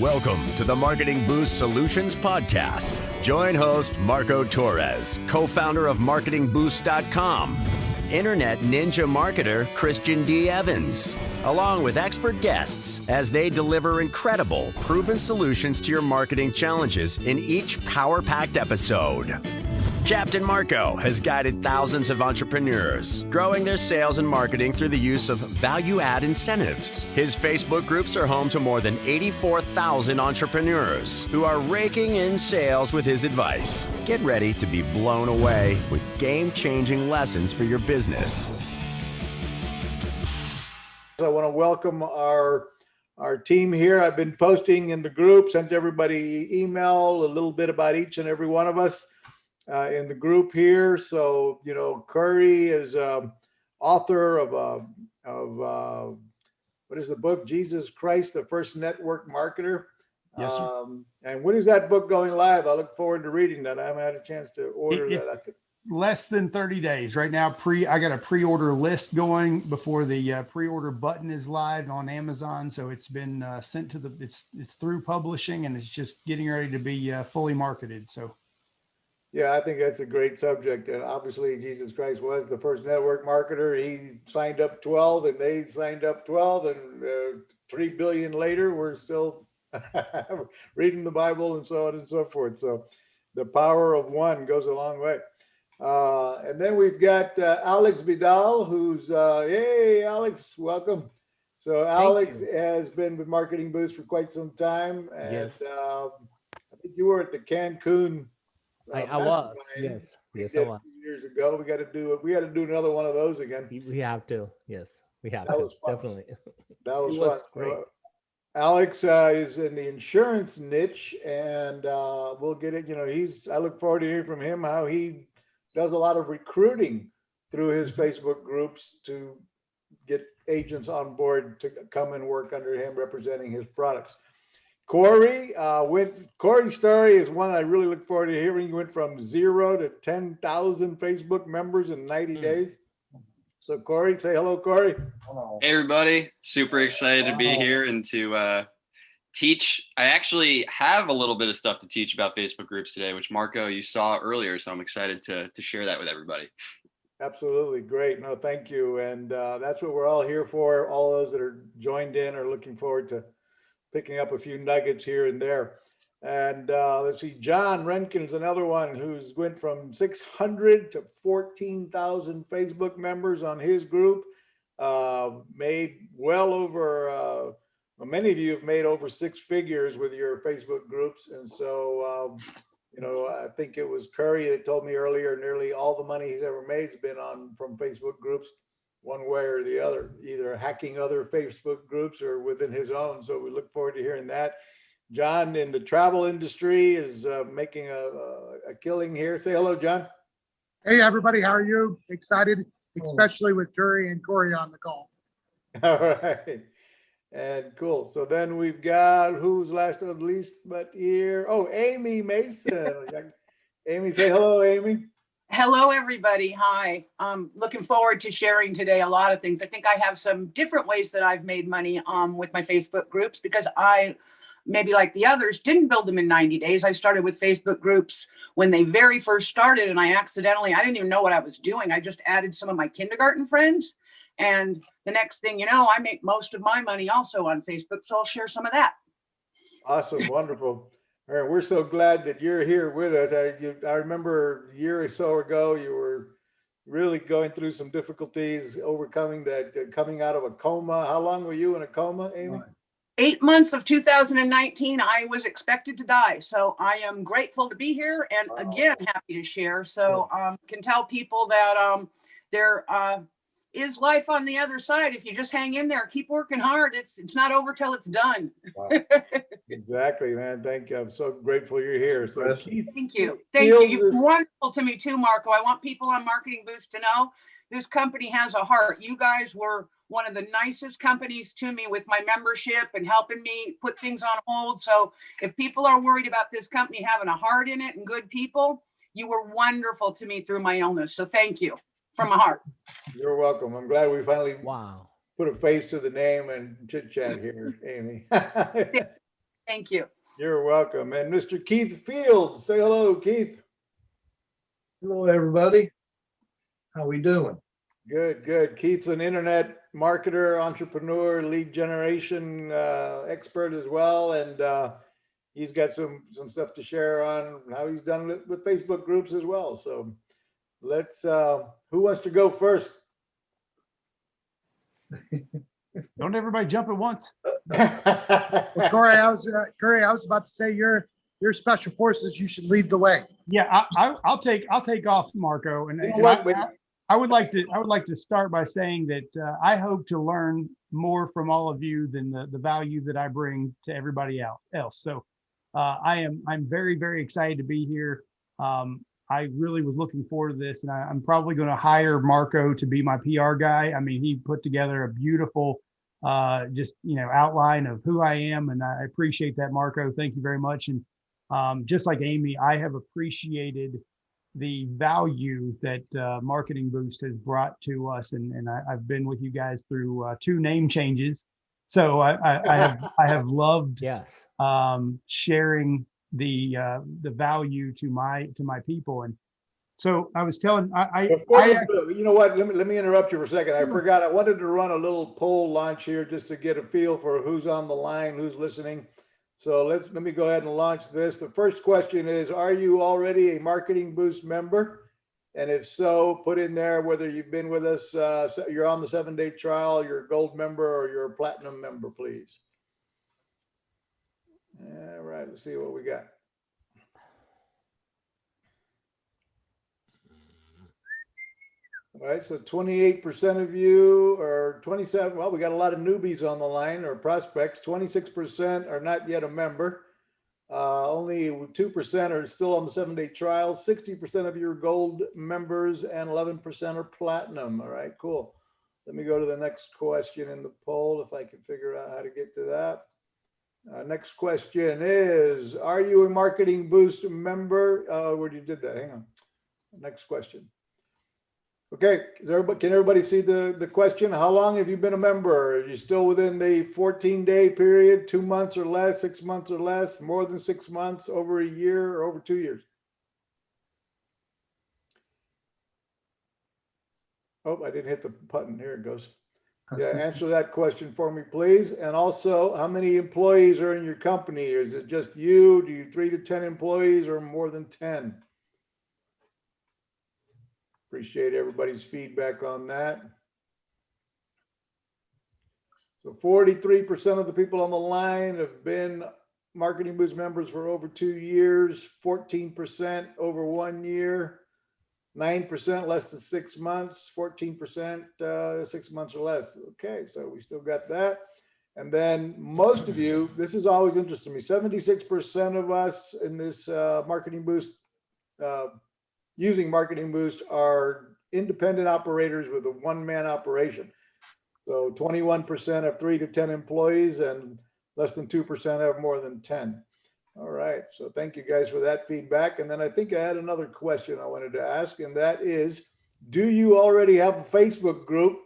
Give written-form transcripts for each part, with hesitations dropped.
Welcome to the Marketing Boost Solutions Podcast. Join host Marco Torres, co-founder of MarketingBoost.com, Internet Ninja marketer Christian D. Evans, along with expert guests as they deliver incredible, proven solutions to your marketing challenges in each power-packed episode. Captain Marco has guided thousands of entrepreneurs, growing their sales and marketing through the use of value-add incentives. His Facebook groups are home to more than 84,000 entrepreneurs who are raking in sales with his advice. Get ready to be blown away with game-changing lessons for your business. I want to welcome our team here. I've been posting in the group, sent everybody email a little bit about each and every one of us in the group here. So, you know, 𝗀്ശി is author of what is the book? Jesus Christ, the First Network Marketer. Yes, sir. And when is that book going live? I look forward to reading that. I haven't had a chance to order that. Less than 30 days right now. I got a pre-order list going before the pre-order button is live on Amazon. So it's been sent to it's through publishing, and it's just getting ready to be fully marketed. So. Yeah, I think that's a great subject. And obviously, Jesus Christ was the first network marketer. He signed up 12 and they signed up 12. And 3 billion later, we're still reading the Bible and so on and so forth. So the power of one goes a long way. And then we've got Alex Vidal, who's, hey, Alex, welcome. So Alex has been with Marketing Boost for quite some time. And Yes. I think you were at the Cancun. I was, yes, I was. Years ago, we got to do another one of those again. We have to, yes, we have That to, was fun. definitely. That was, It was fun. great. So, Alex is in the insurance niche, and we'll get it. You know, I look forward to hearing from him how he does a lot of recruiting through his Facebook groups to get agents on board to come and work under him, representing his products. 𝗀്ശി's story is one I really look forward to hearing. He went from 0 to 10,000 Facebook members in 90 days. So 𝗀്ശി, say hello, 𝗀്ശി. Hello. Hey everybody, super excited to be here and to teach. I actually have a little bit of stuff to teach about Facebook groups today, which Marco, you saw earlier. So I'm excited to share that with everybody. Absolutely, great. No, thank you. And that's what we're all here for. All those that are joined in are looking forward to picking up a few nuggets here and there. And let's see, John Renkin is another one who's went from 600 to 14,000 Facebook members on his group, made well over, many of you have made over 6 figures with your Facebook groups. And so, you know, I think it was 𝗀്ശി that told me earlier, nearly all the money he's ever made has been from Facebook groups, one way or the other, either hacking other Facebook groups or within his own. So we look forward to hearing that. John in the travel industry is making a killing here. Say hello, John. Hey, everybody. How are you? Excited, especially with 𝗀്ശി and 𝗀്ശി on the call. All right. And cool. So then we've got, who's last but least but here? Oh, Amy Mason. Amy, say hello, Amy. Hello, everybody. Hi. I'm looking forward to sharing today a lot of things. I think I have some different ways that I've made money with my Facebook groups, because I, maybe like the others, didn't build them in 90 days. I started with Facebook groups when they very first started, and I didn't even know what I was doing. I just added some of my kindergarten friends. And the next thing you know, I make most of my money also on Facebook. So I'll share some of that. Awesome. Wonderful. All right, we're so glad that you're here with us. I remember a year or so ago, you were really going through some difficulties, overcoming that, coming out of a coma. How long were you in a coma, Amy? 8 months of 2019, I was expected to die. So I am grateful to be here, and again, happy to share. So can tell people that there is life on the other side. If you just hang in there, keep working hard. It's not over till it's done. Wow. Exactly, man. Thank you. I'm so grateful you're here. So Keith, thank you. Thank you. You're wonderful to me too, Marco. I want people on Marketing Boost to know this company has a heart. You guys were one of the nicest companies to me with my membership and helping me put things on hold. So if people are worried about this company having a heart in it and good people, you were wonderful to me through my illness. So thank you from my heart. You're welcome. I'm glad we finally Wow. put a face to the name and chit chat here, Amy. Thank you. You're welcome. And Mr. Keith Fields, say hello, Keith. Hello, everybody. How we doing? Good, good. Keith's an internet marketer, entrepreneur, lead generation expert as well. And he's got some stuff to share on how he's done it with Facebook groups as well. So let's, who wants to go first? Don't everybody jump at once. Well, Corey, I was about to say you're special forces. You should lead the way. Yeah, I'll take off, Marco. And, You know what? I would like to start by saying that I hope to learn more from all of you than the value that I bring to everybody else. So I'm very, very excited to be here. I really was looking forward to this, and I'm probably going to hire Marco to be my PR guy. I mean, he put together a beautiful outline of who I am, and I appreciate that, Marco. Thank you very much. And just like Amy, I have appreciated the value that Marketing Boost has brought to us, and I've been with you guys through 2 name changes. So I have loved sharing the value to my people. And so I was telling you know what, let me interrupt you for a second. I forgot, I wanted to run a little poll launch here just to get a feel for who's on the line, who's listening. So let me go ahead and launch this. The first question is, are you already a Marketing Boost member? And if so, put in there whether you've been with us, you're on the 7-day trial, you're a gold member, or you're a platinum member, please. All right, let's see what we got. All right, so 28% of you, or 27, well, we got a lot of newbies on the line, or prospects. 26% are not yet a member. Only 2% are still on the 7-day trial. 60% of you are gold members, and 11% are platinum. All right, cool. Let me go to the next question in the poll if I can figure out how to get to that. Next question is, are you a Marketing Boost member? Where you did that? Hang on. Next question. Okay, can everybody see the question? How long have you been a member? Are you still within the 14-day period, 2 months or less, 6 months or less, more than 6 months, over a year, or over 2 years? Oh, I didn't hit the button. Here it goes. Yeah, answer that question for me, please. And also, how many employees are in your company? Is it just you? Do you 3 to 10 employees or more than 10? Appreciate everybody's feedback on that. So 43% of the people on the line have been Marketing Boost members for over 2 years, 14% over 1 year, 9% less than 6 months, 14% 6 months or less. Okay, so we still got that. And then most of you, this is always interesting to me, 76% of us in this Marketing Boost using Marketing Boost are independent operators with a one-man operation. So 21% have 3 to 10 employees, and less than 2% have more than 10. All right, so thank you guys for that feedback. And then I think I had another question I wanted to ask, and that is, do you already have a Facebook group?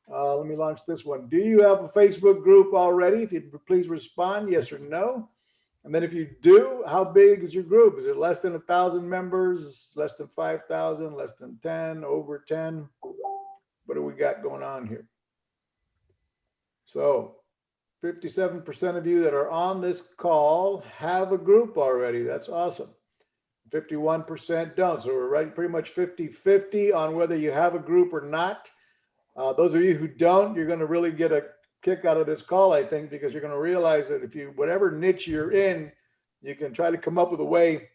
Let me launch this one. Do you have a Facebook group already? If you'd please respond, yes or no. And then if you do, how big is your group? Is it less than 1,000 members, less than 5,000, less than 10, over 10? What do we got going on here? So 57% of you that are on this call have a group already. That's awesome. 51% don't. So we're right pretty much 50-50 on whether you have a group or not. Those of you who don't, you're going to really get a kick out of this call, I think, because you're going to realize that if you, whatever niche you're in, you can try to come up with a way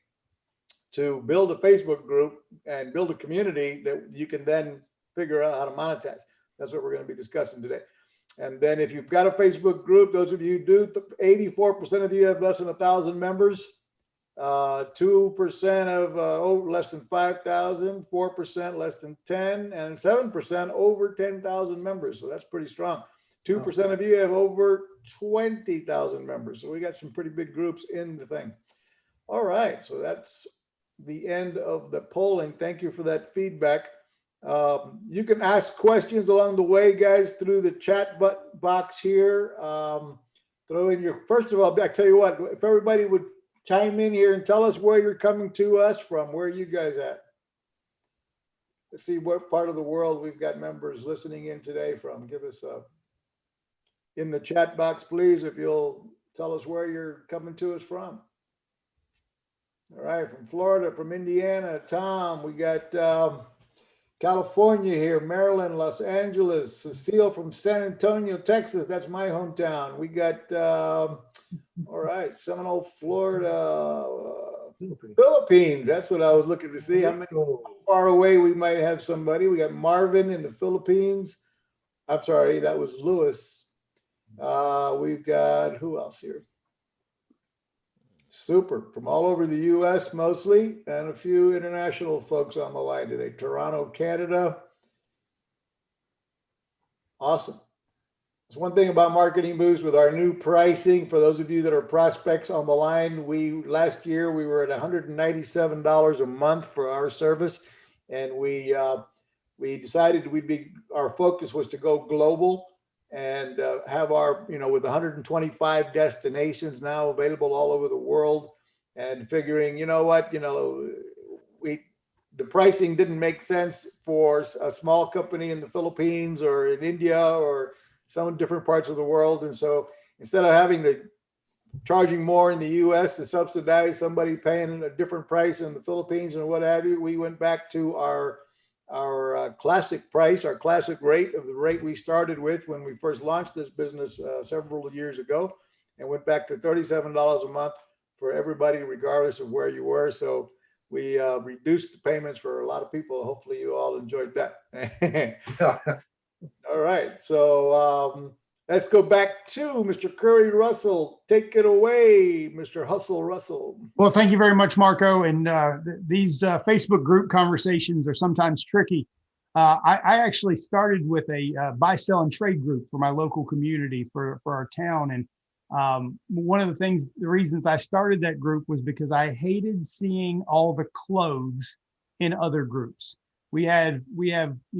to build a Facebook group and build a community that you can then figure out how to monetize. That's what we're going to be discussing today. And then if you've got a Facebook group, those of you who do, 84% of you have less than 1,000 members, 2% of less than 5,000, 4% less than 10, and 7% over 10,000 members. So that's pretty strong. 2% of you have over 20,000 members. So we got some pretty big groups in the thing. All right, so that's the end of the polling. Thank you for that feedback. You can ask questions along the way, guys, through the chat box here. throw in your, first of all, I tell you what, if everybody would chime in here and tell us where you're coming to us from, where are you guys at? Let's see what part of the world we've got members listening in today from. Give us a, in the chat box, please, if you'll tell us where you're coming to us from. All right, from Florida, from Indiana, Tom, we got California here, Maryland, Los Angeles, Cecile from San Antonio, Texas. That's my hometown. We got, all right, Seminole, Florida, Philippines. That's what I was looking to see. How far away we might have somebody. We got Marvin in the Philippines. I'm sorry, that was Lewis. We've got, who else here? Super, from all over the US mostly, and a few international folks on the line today. Toronto, Canada. Awesome. That's one thing about Marketing Boost with our new pricing. For those of you that are prospects on the line, last year we were at $197 a month for our service, and we decided our focus was to go global and have our, with 125 destinations now available all over the world, and figuring, the pricing didn't make sense for a small company in the Philippines or in India or some different parts of the world. And so instead of charging more in the US to subsidize somebody paying a different price in the Philippines and what have you, we went back to our classic price, our classic rate of the rate we started with when we first launched this business several years ago, and went back to $37 a month for everybody, regardless of where you were. So we reduced the payments for a lot of people. Hopefully you all enjoyed that. All right, so let's go back to Mr. Curry Russell. Take it away, Mr. Hustle Russell. Well, thank you very much, Marco. And these Facebook group conversations are sometimes tricky. I actually started with a buy, sell, and trade group for my local community for our town. And one of the reasons I started that group was because I hated seeing all the clothes in other groups. We have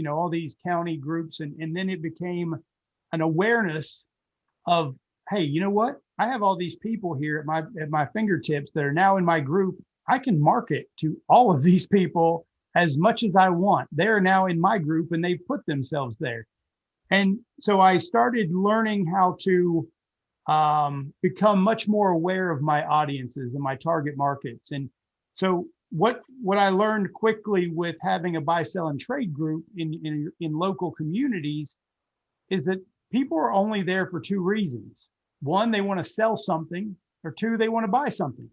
all these county groups, and then it became an awareness of, hey, you know what? I have all these people here at my fingertips that are now in my group. I can market to all of these people as much as I want. They're now in my group and they've put themselves there. And so I started learning how to become much more aware of my audiences and my target markets. And so what I learned quickly with having a buy, sell, and trade group in local communities is that people are only there for two reasons. One, they want to sell something, or two, they want to buy something.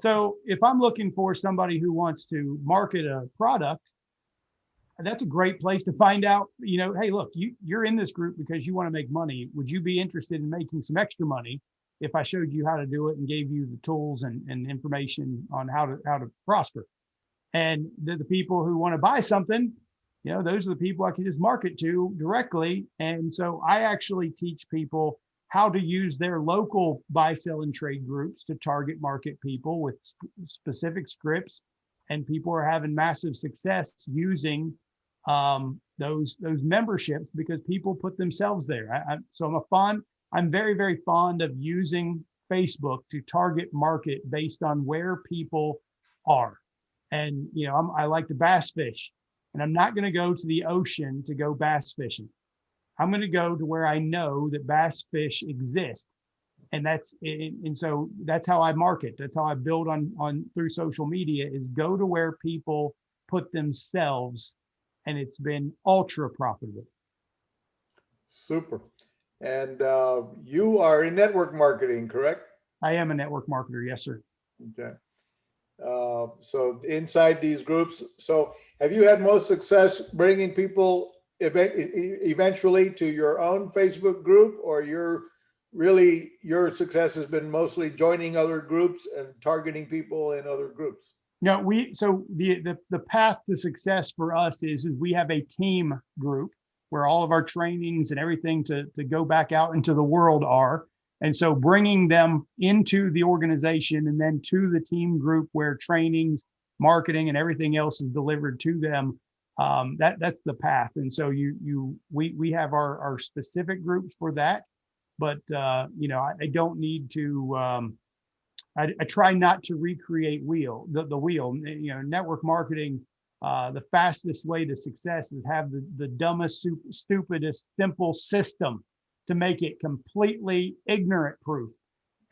So if I'm looking for somebody who wants to market a product, that's a great place to find out, hey, look, you're in this group because you want to make money. Would you be interested in making some extra money if I showed you how to do it and gave you the tools and information on how to prosper? And the people who want to buy something, those are the people I can just market to directly. And so I actually teach people how to use their local buy, sell, and trade groups to target market people with specific scripts. And people are having massive success using those memberships because people put themselves there. I'm very, very fond of using Facebook to target market based on where people are. And, I like to bass fish, and I'm not going to go to the ocean to go bass fishing. I'm going to go to where I know that bass fish exist. And so that's how I market. That's how I build on through social media, is go to where people put themselves, and it's been ultra profitable. Super. And you are in network marketing, correct? I am a network marketer. Yes, sir. Okay. So inside these groups, so have you had most success bringing people eventually to your own Facebook group, or your success has been mostly joining other groups and targeting people in other groups? No, the path to success for us is we have a team group where all of our trainings and everything to go back out into the world are. And so bringing them into the organization and then to the team group where trainings, marketing, and everything else is delivered to them, that's the path. And so we have our specific groups for that. but you know, I don't need to. I try not to recreate the wheel. You know, network marketing. The fastest way to success is have the dumbest, stupidest, simple system to make it completely ignorant proof.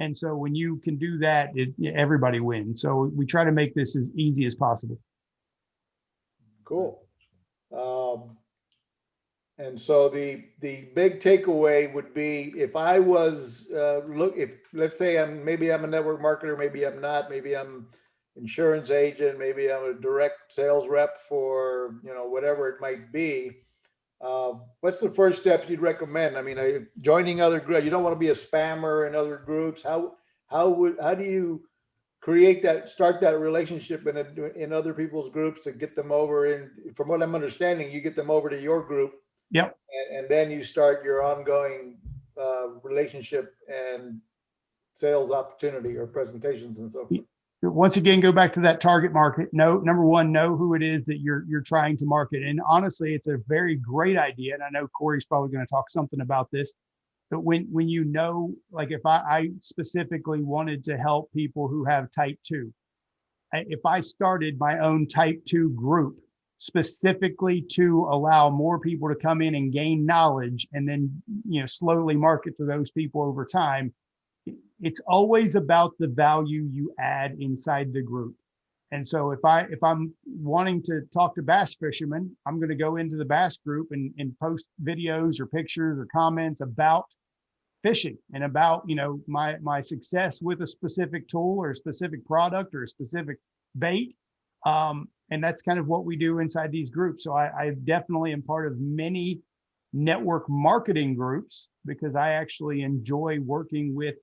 And so when you can do that, everybody wins. So we try to make this as easy as possible. Cool. And so the big takeaway would be, if I was if let's say maybe I'm a network marketer, maybe I'm not, maybe I'm insurance agent, maybe I'm a direct sales rep for, you know, whatever it might be. What's the first steps you'd recommend? I mean, joining other groups. You don't want to be a spammer in other groups. How do you start that relationship in other people's groups to get them over in? From what I'm understanding, you get them over to your group. Yep. And then you start your ongoing relationship and sales opportunity or presentations and so forth. Once again, go back to that target market. Number one, know who it is that you're trying to market. And honestly, it's a very great idea. And I know Corey's probably going to talk something about this. But when you know, like if I specifically wanted to help people who have type 2, if I started my own type 2 group specifically to allow more people to come in and gain knowledge and then, you know, slowly market to those people over time, it's always about the value you add inside the group. And so if I'm wanting to talk to bass fishermen, I'm going to go into the bass group and post videos or pictures or comments about fishing and about, you know, my success with a specific tool or a specific product or a specific bait. And that's kind of what we do inside these groups. So I definitely am part of many network marketing groups because I actually enjoy working with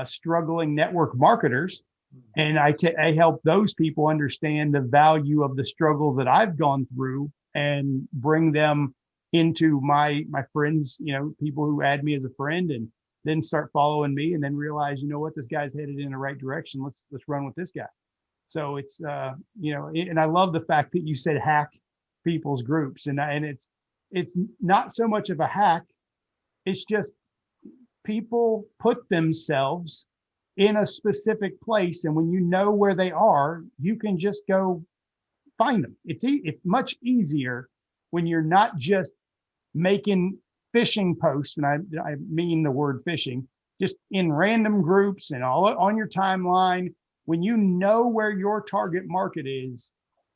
struggling network marketers. And I help those people understand the value of the struggle that I've gone through and bring them into my friends, you know, people who add me as a friend and then start following me and then realize, you know what, this guy's headed in the right direction. Let's run with this guy. So it's, you know, and I love the fact that you said hack people's groups and it's not so much of a hack. It's just people put themselves in a specific place. And when you know where they are, you can just go find them. It's much easier when you're not just making fishing posts. And I mean the word fishing, just in random groups and all on your timeline. When you know where your target market is,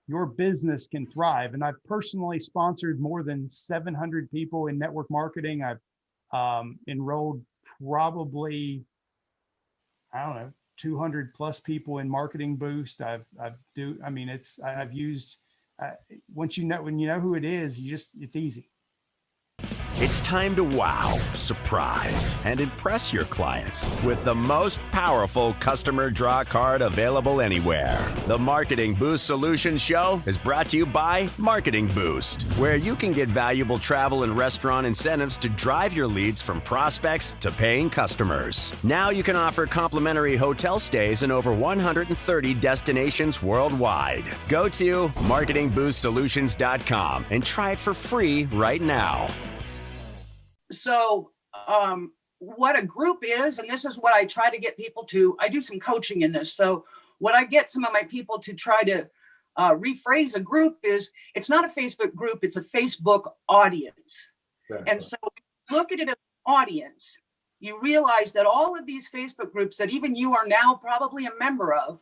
your business can thrive. And I've personally sponsored more than 700 people in network marketing. I've enrolled probably, I don't know, 200 plus people in Marketing Boost. I've used, when you know who it is, it's easy. It's time to wow, surprise, and impress your clients with the most powerful customer draw card available anywhere. The Marketing Boost Solutions Show is brought to you by Marketing Boost, where you can get valuable travel and restaurant incentives to drive your leads from prospects to paying customers. Now you can offer complimentary hotel stays in over 130 destinations worldwide. Go to marketingboostsolutions.com and try it for free right now. So what a group is, and this is what I try to get people to, I do some coaching in this. So what I get some of my people to try to rephrase a group is, it's not a Facebook group, it's a Facebook audience. Okay. And so look at it as an audience. You realize that all of these Facebook groups that even you are now probably a member of,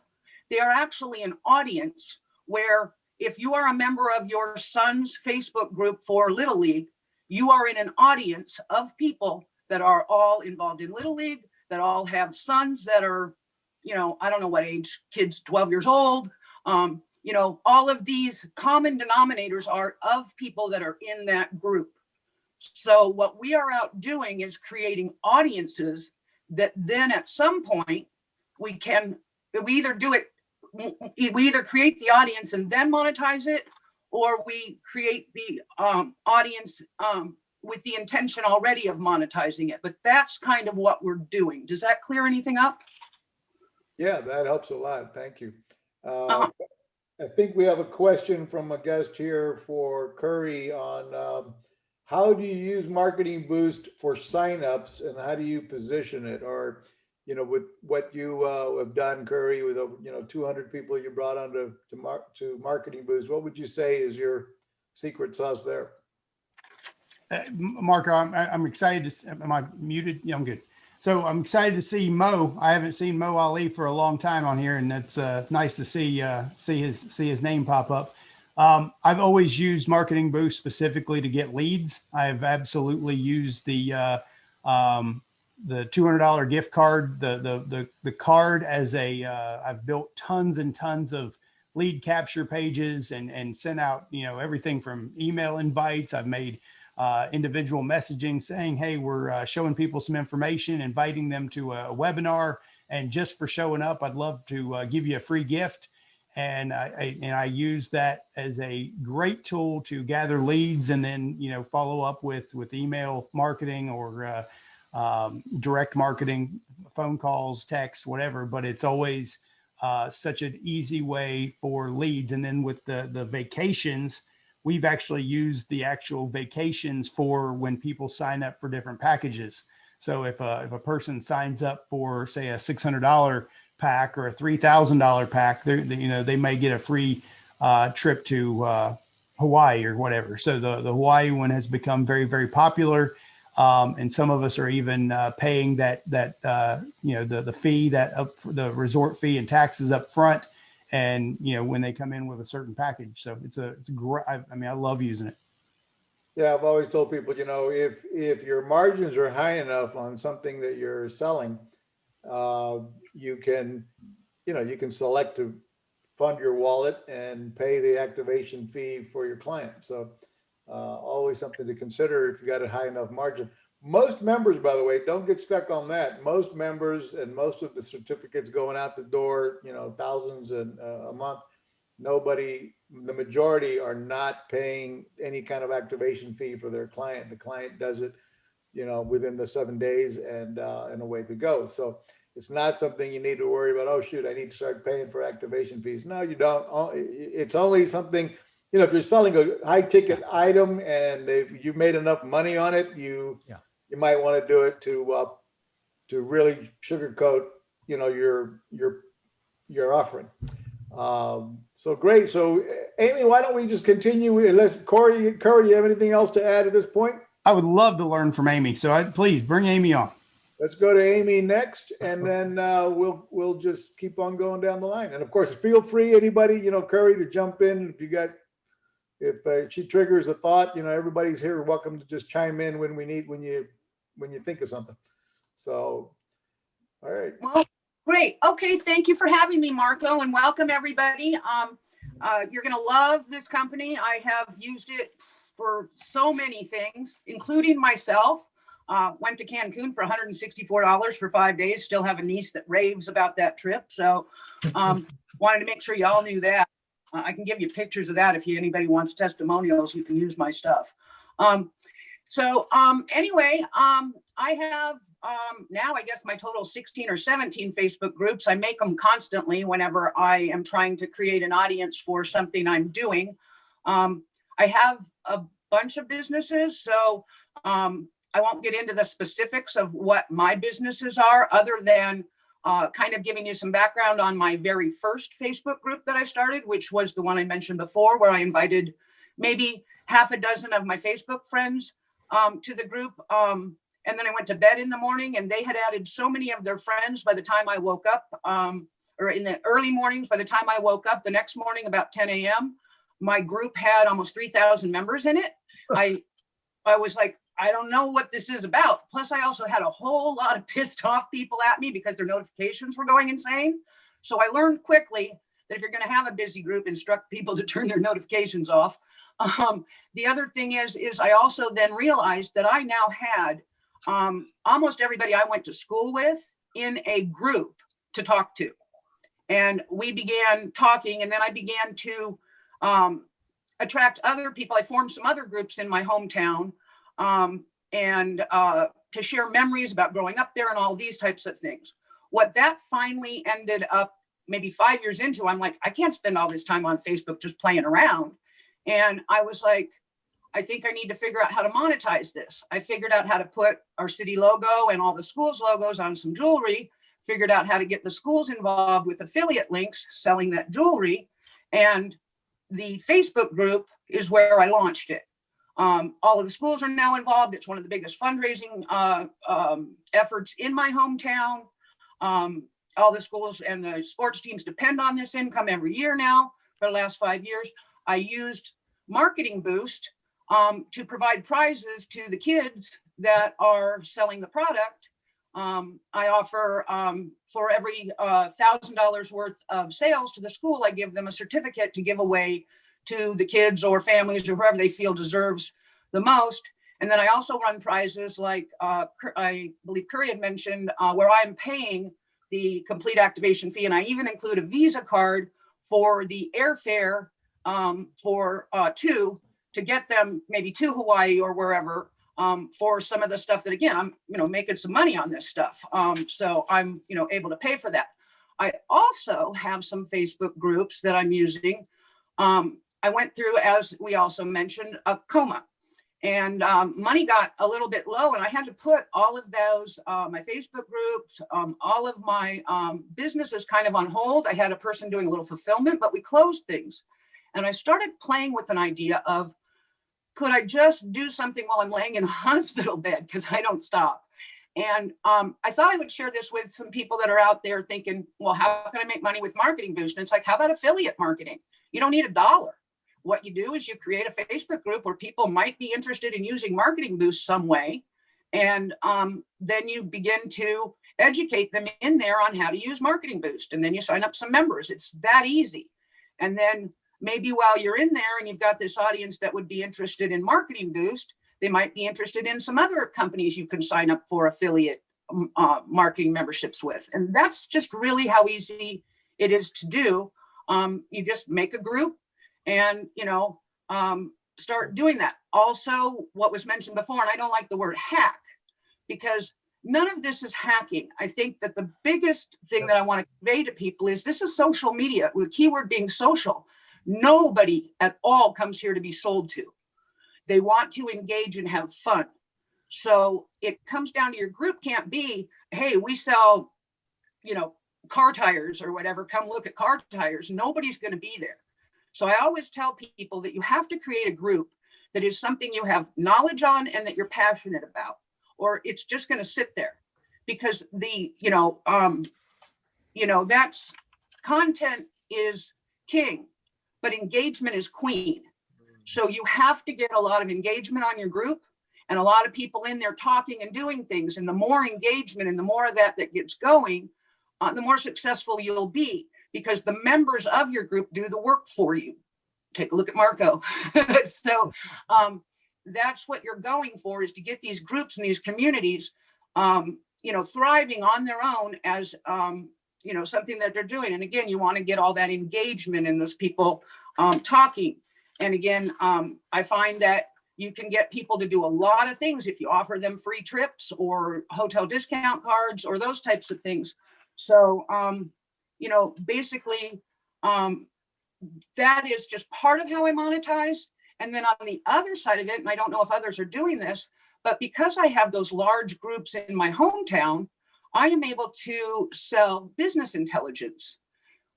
they are actually an audience where if you are a member of your son's Facebook group for Little League, you are in an audience of people that are all involved in Little League, that all have sons that are, you know, I don't know what age, kids 12 years old. You know, all of these common denominators are of people that are in that group. So what we are out doing is creating audiences that then at some point we either create the audience and then monetize it, or we create the audience with the intention already of monetizing it. But that's kind of what we're doing. Does that clear anything up? Yeah, that helps a lot. Thank you. I think we have a question from a guest here for 𝗀់on how do you use Marketing Boost for signups, and how do you position it? Or, you know, with what you have done, Curry, with 200 people you brought on to Marketing Boost, what would you say is your secret sauce there? Marco, I'm excited to. Am I muted? Yeah, I'm good. So I'm excited to see Mo. I haven't seen Mo Ali for a long time on here, and it's nice to see his name pop up. I've always used Marketing Boost specifically to get leads. I've absolutely used the $200 gift card, the card as a. I've built tons and tons of lead capture pages and sent out everything from email invites. I've made individual messaging saying, hey, we're showing people some information, inviting them to a webinar, and just for showing up, I'd love to give you a free gift. And I use that as a great tool to gather leads, and then follow up with email marketing or direct marketing, phone calls, text, whatever. But it's always such an easy way for leads. And then with the vacations, we've actually used the actual vacations for when people sign up for different packages. So if a person signs up for, say, a $600 pack or a $3,000 pack, they may get a free trip to Hawaii or whatever. So the Hawaii one has become very, very popular. And some of us are even paying the fee, the resort fee and taxes up front. And, when they come in with a certain package. So it's a great, I love using it. Yeah, I've always told people, if your margins are high enough on something that you're selling, you can select to fund your wallet and pay the activation fee for your client. So always something to consider if you got a high enough margin. Most members, by the way, don't get stuck on that. Most members and most of the certificates going out the door, thousands a month, the majority are not paying any kind of activation fee for their client. The client does it, within the 7 days and away we go. So it's not something you need to worry about. Oh, shoot, I need to start paying for activation fees. No, you don't. It's only something, if you're selling a high ticket item and you've made enough money on it, you might want to do it to really sugarcoat, your offering. So great. So Amy, why don't we just continue? Unless Curry, you have anything else to add at this point? I would love to learn from Amy. So please bring Amy on. Let's go to Amy next, and then we'll just keep on going down the line. And of course, feel free, anybody, Curry, to jump in if she triggers a thought. Everybody's here, welcome to just chime in when you think of something. So, all right. Well, great. Okay, thank you for having me, Marco, and welcome everybody. You're gonna love this company. I have used it for so many things, including myself. Went to Cancun for $164 for 5 days. Still have a niece that raves about that trip. So wanted to make sure y'all knew that. I can give you pictures of that if anybody wants testimonials. You can use my stuff. Anyway, I have now, I guess, my total 16 or 17 Facebook groups. I make them constantly whenever I am trying to create an audience for something I'm doing. I have a bunch of businesses, so I won't get into the specifics of what my businesses are, other than kind of giving you some background on my very first Facebook group that I started, which was the one I mentioned before, where I invited maybe half a dozen of my Facebook friends to the group. And then I went to bed in the morning, and they had added so many of their friends by the time I woke up, or in the early mornings. By the time I woke up the next morning about 10 a.m., my group had almost 3,000 members in it. I was like, I don't know what this is about. Plus, I also had a whole lot of pissed off people at me because their notifications were going insane. So I learned quickly that if you're going to have a busy group, instruct people to turn their notifications off. The other thing is I also then realized that I now had almost everybody I went to school with in a group to talk to. And we began talking, and then I began to attract other people. I formed some other groups in my hometown, and to share memories about growing up there and all these types of things. What that finally ended up, maybe 5 years into, I'm like, I can't spend all this time on Facebook just playing around. And I was like, I think I need to figure out how to monetize this. I figured out how to put our city logo and all the schools logos on some jewelry, figured out how to get the schools involved with affiliate links, selling that jewelry. And the Facebook group is where I launched it. All of the schools are now involved. It's one of the biggest fundraising efforts in my hometown. All the schools and the sports teams depend on this income every year now for the last 5 years. I used Marketing Boost to provide prizes to the kids that are selling the product. I offer for every $1,000 worth of sales to the school, I give them a certificate to give away to the kids or families or whoever they feel deserves the most. And then I also run prizes like I believe 𝗀𝗏 had mentioned, where I'm paying the complete activation fee. And I even include a Visa card for the airfare for two to get them maybe to Hawaii or wherever for some of the stuff that, again, I'm making some money on this stuff. So I'm able to pay for that. I also have some Facebook groups that I'm using. I went through, as we also mentioned, a coma, and money got a little bit low, and I had to put all of those, my Facebook groups, all of my businesses kind of on hold. I had a person doing a little fulfillment, but we closed things. And I started playing with an idea of, could I just do something while I'm laying in a hospital bed? Because I don't stop. And I thought I would share this with some people that are out there thinking, well, how can I make money with Marketing Boost? And it's like, how about affiliate marketing? You don't need $1. What you do is you create a Facebook group where people might be interested in using Marketing Boost some way. And then you begin to educate them in there on how to use Marketing Boost. And then you sign up some members. It's that easy. And then maybe while you're in there and you've got this audience that would be interested in Marketing Boost, they might be interested in some other companies you can sign up for affiliate marketing memberships with. And that's just really how easy it is to do. You just make a group and, start doing that. Also, what was mentioned before, and I don't like the word hack, because none of this is hacking. I think that the biggest thing that I want to convey to people is this is social media, with the keyword being social. Nobody at all comes here to be sold to. They want to engage and have fun. So it comes down to your group can't be, hey, we sell, car tires or whatever. Come look at car tires. Nobody's going to be there. So I always tell people that you have to create a group that is something you have knowledge on and that you're passionate about, or it's just going to sit there, because that's content is king, but engagement is queen. So you have to get a lot of engagement on your group and a lot of people in there talking and doing things. And the more engagement and the more of that gets going, the more successful you'll be, because the members of your group do the work for you. Take a look at Marco. So that's what you're going for, is to get these groups and these communities, thriving on their own as, something that they're doing. And again, you want to get all that engagement and those people talking. And again, I find that you can get people to do a lot of things if you offer them free trips or hotel discount cards or those types of things. So, basically, that is just part of how I monetize. And then on the other side of it, and I don't know if others are doing this, but because I have those large groups in my hometown, I am able to sell business intelligence,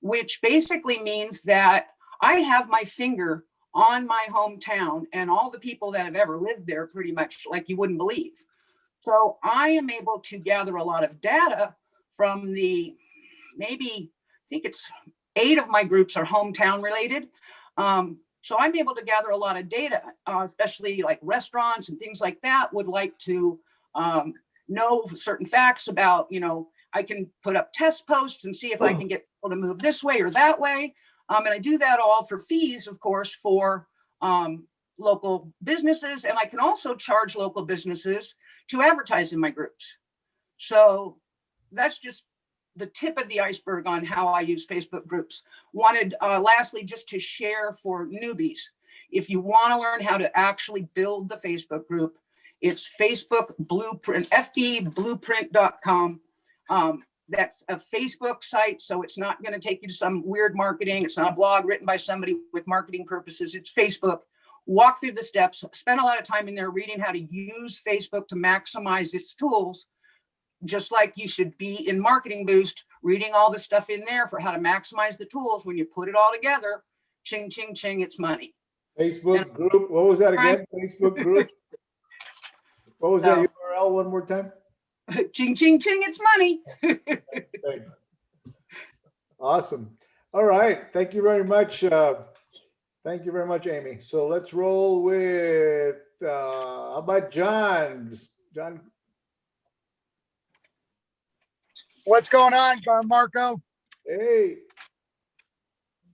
which basically means that I have my finger on my hometown and all the people that have ever lived there, pretty much like you wouldn't believe. So I am able to gather a lot of data from the, maybe, I think it's 8 of my groups are hometown related. So I'm able to gather a lot of data, especially like restaurants and things like that would like to know certain facts about, I can put up test posts and see if I can get people to move this way or that way. And I do that all for fees, of course, for local businesses. And I can also charge local businesses to advertise in my groups. So that's just the tip of the iceberg on how I use Facebook groups. Wanted, lastly, just to share for newbies, if you want to learn how to actually build the Facebook group, it's Facebook Blueprint, fdblueprint.com. That's a Facebook site, so it's not going to take you to some weird marketing. It's not a blog written by somebody with marketing purposes. It's Facebook. walk through the steps, spend a lot of time in there reading how to use Facebook to maximize its tools, just like you should be in Marketing Boost, reading all the stuff in there for how to maximize the tools. When you put it all together, ching, ching, ching, it's money. Facebook group, what was that again? Facebook group? What was that URL one more time? Ching, ching, ching, it's money. Thanks. Awesome. All right. Thank you very much. Thank you very much, Amy. So let's roll with, how about John? John. What's going on, Marco? Hey.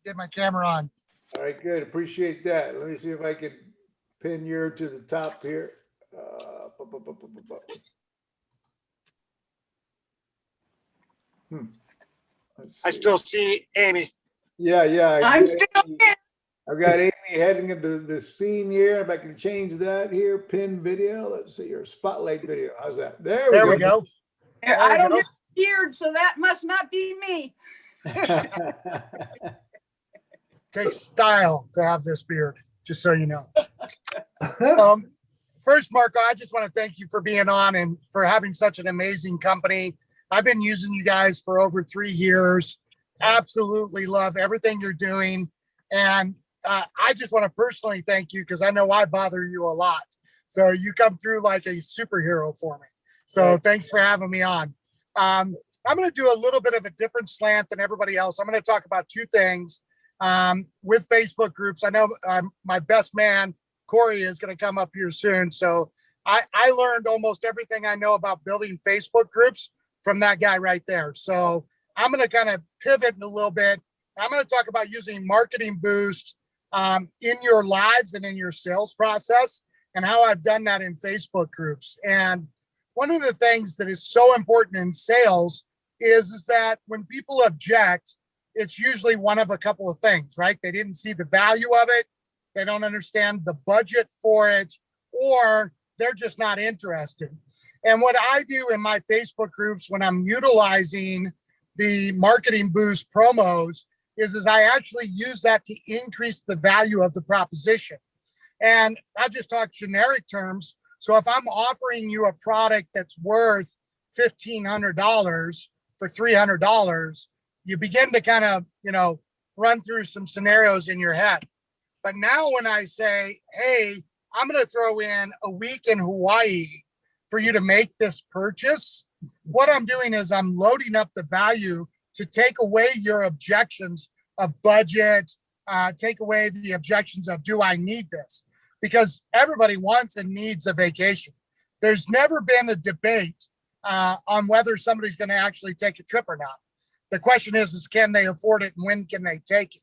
Get my camera on. All right, good. Appreciate that. Let me see if I can pin you to the top here. I still see Amy. Yeah. I'm still here. I've got Amy heading into the scene here. If I can change that here, pin video. Let's see your spotlight video. How's that? There we go. I don't have a beard, so that must not be me. Takes style to have this beard, just so you know. First, Marco, I just want to thank you for being on and for having such an amazing company. I've been using you guys for over 3 years. Absolutely love everything you're doing. And I just want to personally thank you because I know I bother you a lot. So you come through like a superhero for me. So thanks for having me on. I'm going to do a little bit of a different slant than everybody else. I'm going to talk about 2 things with Facebook groups. I know my best man, Corey, is going to come up here soon. So I learned almost everything I know about building Facebook groups from that guy right there. So I'm going to kind of pivot a little bit. I'm going to talk about using Marketing Boost in your lives and in your sales process and how I've done that in Facebook groups. And one of the things that is so important in sales is that when people object, it's usually one of a couple of things, right? They didn't see the value of it. They don't understand the budget for it, or they're just not interested. And what I do in my Facebook groups when I'm utilizing the Marketing Boost promos is I actually use that to increase the value of the proposition. And I just talk generic terms. So if I'm offering you a product that's worth $1,500 for $300, you begin to kind of, run through some scenarios in your head. But now when I say, hey, I'm going to throw in a week in Hawaii for you to make this purchase, what I'm doing is I'm loading up the value to take away your objections of budget, take away the objections of, do I need this? Because everybody wants and needs a vacation. There's never been a debate on whether somebody's going to actually take a trip or not. The question is can they afford it and when can they take it?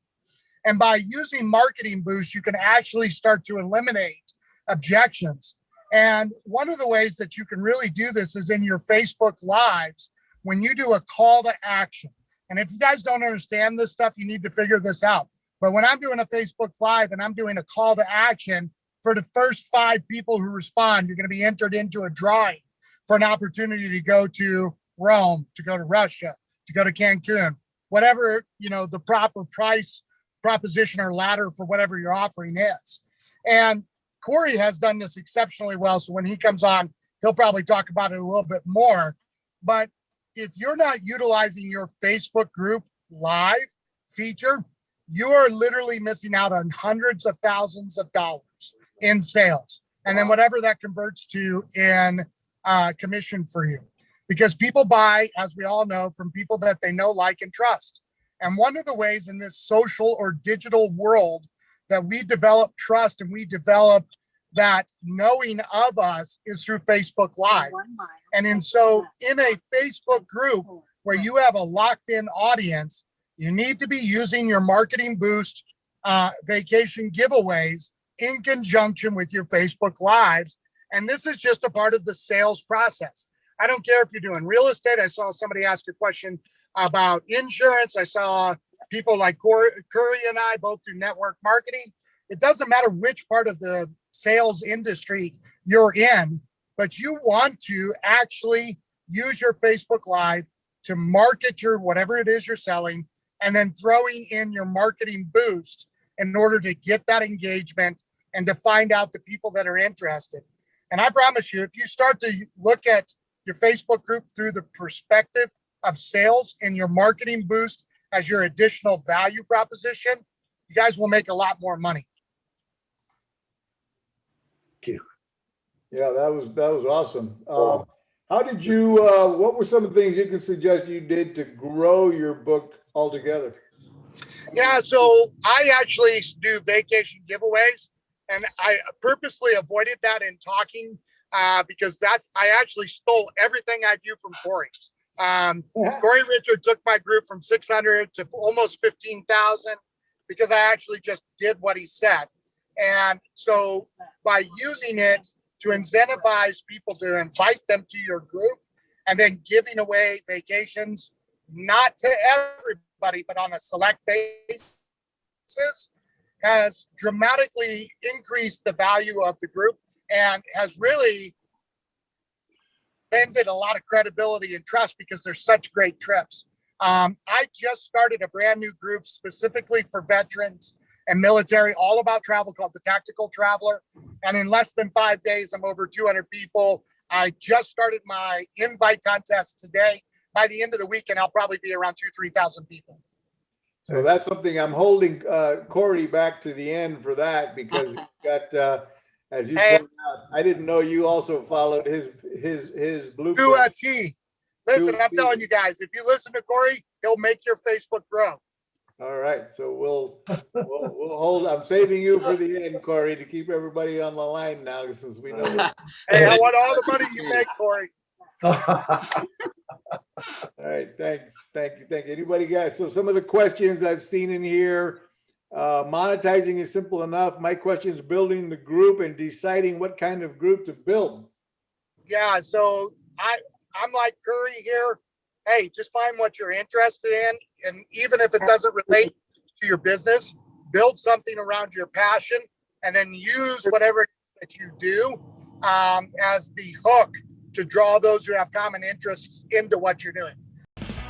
And by using Marketing Boost, you can actually start to eliminate objections. And one of the ways that you can really do this is in your Facebook Lives when you do a call to action. And if you guys don't understand this stuff, you need to figure this out. But when I'm doing a Facebook Live and I'm doing a call to action, for the first 5 people who respond, you're going to be entered into a drawing for an opportunity to go to Rome, to go to Russia, to go to Cancun, whatever, the proper price proposition or ladder for whatever your offering is. And Corey has done this exceptionally well. So when he comes on, he'll probably talk about it a little bit more. But if you're not utilizing your Facebook group live feature, you are literally missing out on hundreds of thousands of dollars in sales. And then whatever that converts to in commission for you. Because people buy, as we all know, from people that they know, like, and trust. And one of the ways in this social or digital world that we develop trust and we develop that knowing of us is through Facebook Live. And in a Facebook group where you have a locked in audience, you need to be using your Marketing Boost vacation giveaways in conjunction with your Facebook Lives. And this is just a part of the sales process. I don't care if you're doing real estate. I saw somebody ask a question about insurance. I saw people like Curry and I both do network marketing. It doesn't matter which part of the sales industry you're in, but you want to actually use your Facebook Live to market your whatever it is you're selling, and then throwing in your Marketing Boost in order to get that engagement and to find out the people that are interested. And I promise you, if you start to look at your Facebook group through the perspective of sales and your marketing boost as your additional value proposition, you guys will make a lot more money. Thank you. Yeah, that was awesome. How did you, what were some of the things you can suggest you did to grow your book altogether? Yeah, so I actually do vacation giveaways, and I purposely avoided that in talking because I actually stole everything I do from Corey. Corey Richard took my group from 600 to almost 15,000 because I actually just did what he said. And so by using it to incentivize people to invite them to your group and then giving away vacations, not to everybody, but on a select basis, has dramatically increased the value of the group and has really lended a lot of credibility and trust because they're such great trips. I just started a brand new group specifically for veterans and military, all about travel, called the Tactical Traveler. And in less than 5 days, I'm over 200 people. I just started my invite contest today. By the end of the weekend, I'll probably be around 2,000-3,000 people. So that's something I'm holding Corey back to the end for that, because he's got, as you pointed out, I didn't know you also followed his blueprint. Listen, I'm telling you guys, if you listen to Corey, he'll make your Facebook grow. All right, so we'll hold. I'm saving you for the end, Corey, to keep everybody on the line now, since we know. Hey, I want all the money you make, Corey. All right, thanks. Thank you. Anybody got, so some of the questions I've seen in here, monetizing is simple enough. My question is building the group and deciding what kind of group to build. Yeah, so I'm like Curry here. Hey, just find what you're interested in. And even if it doesn't relate to your business, build something around your passion and then use whatever it is that you do as the hook to draw those who have common interests into what you're doing.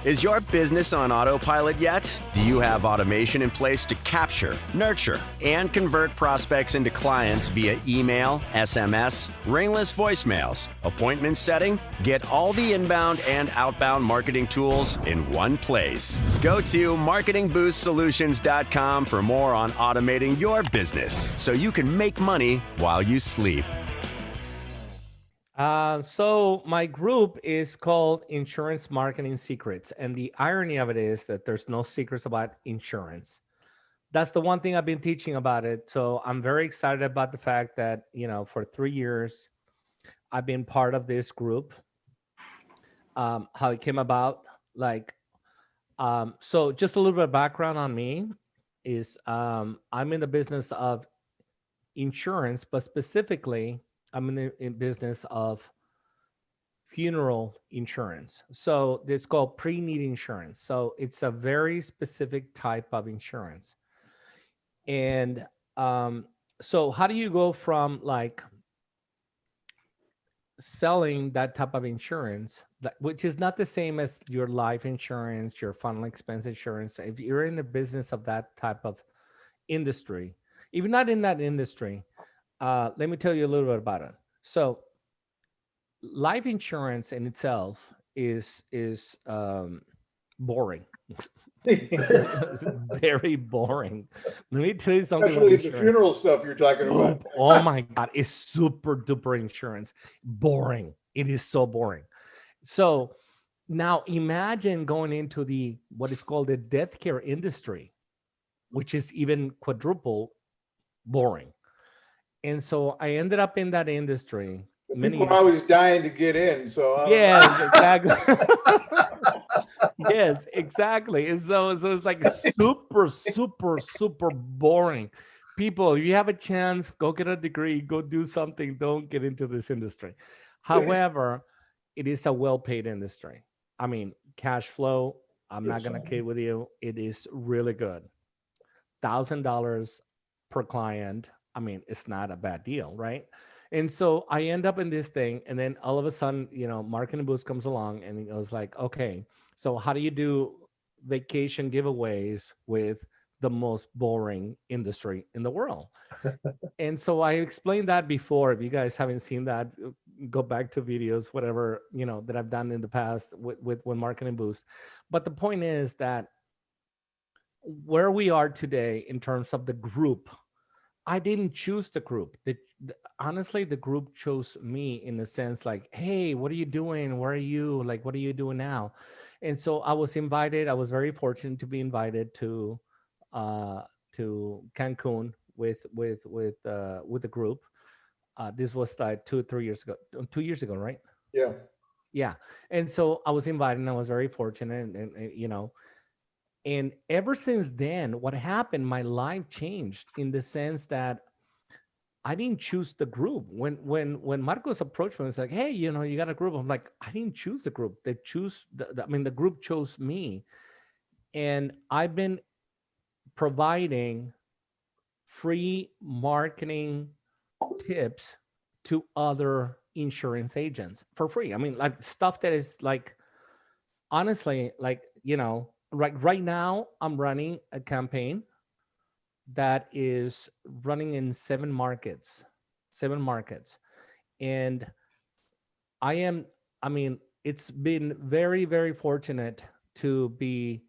Is your business on autopilot yet? Do you have automation in place to capture, nurture, and convert prospects into clients via email, SMS, ringless voicemails, appointment setting? Get all the inbound and outbound marketing tools in one place. Go to marketingboostsolutions.com for more on automating your business so you can make money while you sleep. So my group is called Insurance Marketing Secrets. And the irony of it is that there's no secrets about insurance. That's the one thing I've been teaching about it. So I'm very excited about the fact that, for 3 years, I've been part of this group. How it came about, so just a little bit of background on me is I'm in the business of insurance, but specifically, I'm in the business of funeral insurance. So it's called pre-need insurance. So it's a very specific type of insurance. And so how do you go from selling that type of insurance, which is not the same as your life insurance, your final expense insurance. If you're in the business of that type of industry, even not in that industry, let me tell you a little bit about it. So life insurance in itself is boring. It's very boring. Let me tell you something. Especially the funeral stuff you're talking about. Oh my God, it's super duper insurance. Boring. It is so boring. So now imagine going into what is called the death care industry, which is even quadruple boring. And so I ended up in that industry. People are always dying to get in. So yes, exactly. Yes, exactly. And so it's like super, super, super boring. People, if you have a chance, go get a degree, go do something. Don't get into this industry. However, it is a well-paid industry. I mean, cash flow, I'm not going to kid with you. It is really good. $1,000 per client. I mean, it's not a bad deal, right? And so I end up in this thing, and then all of a sudden, Marketing Boost comes along, and it was like, okay, so how do you do vacation giveaways with the most boring industry in the world. And so I explained that before. If you guys haven't seen that, go back to videos, whatever, that I've done in the past with Marketing Boost. But the point is that where we are today in terms of the group, I didn't choose the group. Honestly, the group chose me, in the sense like, hey, what are you doing? Where are you? Like, what are you doing now? And so I was invited. I was very fortunate to be invited to Cancun with the group. This was like 2 years ago, right? Yeah. Yeah. And so I was invited, and I was very fortunate, and and ever since then, what happened, my life changed in the sense that I didn't choose the group. When Marcos approached me, it's like, hey, you got a group. I'm like, I didn't choose the group. They choose the group chose me. And I've been providing free marketing tips to other insurance agents for free. I mean, like stuff that is like, honestly, like, right now I'm running a campaign that is running in 7 markets. And it's been very, very fortunate to be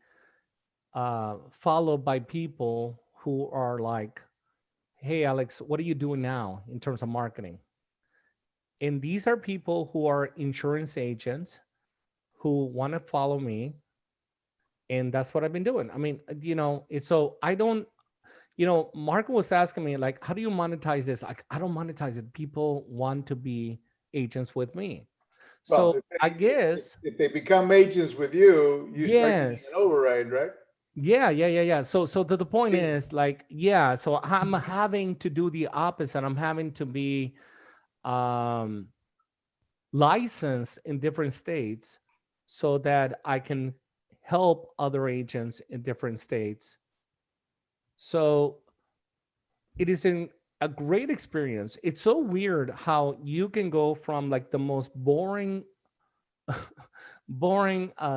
followed by people who are like, hey, Alex, what are you doing now in terms of marketing? And these are people who are insurance agents who want to follow me. And that's what I've been doing. I mean, so I don't, Marco was asking me, like, how do you monetize this? Like, I don't monetize it. People want to be agents with me. So Well, I guess if they become agents with you, you start getting an override, right? Yeah. So the point is, like, yeah, so I'm having to do the opposite. I'm having to be licensed in different states so that I can help other agents in different states. So it is a great experience. It's so weird how you can go from like the most boring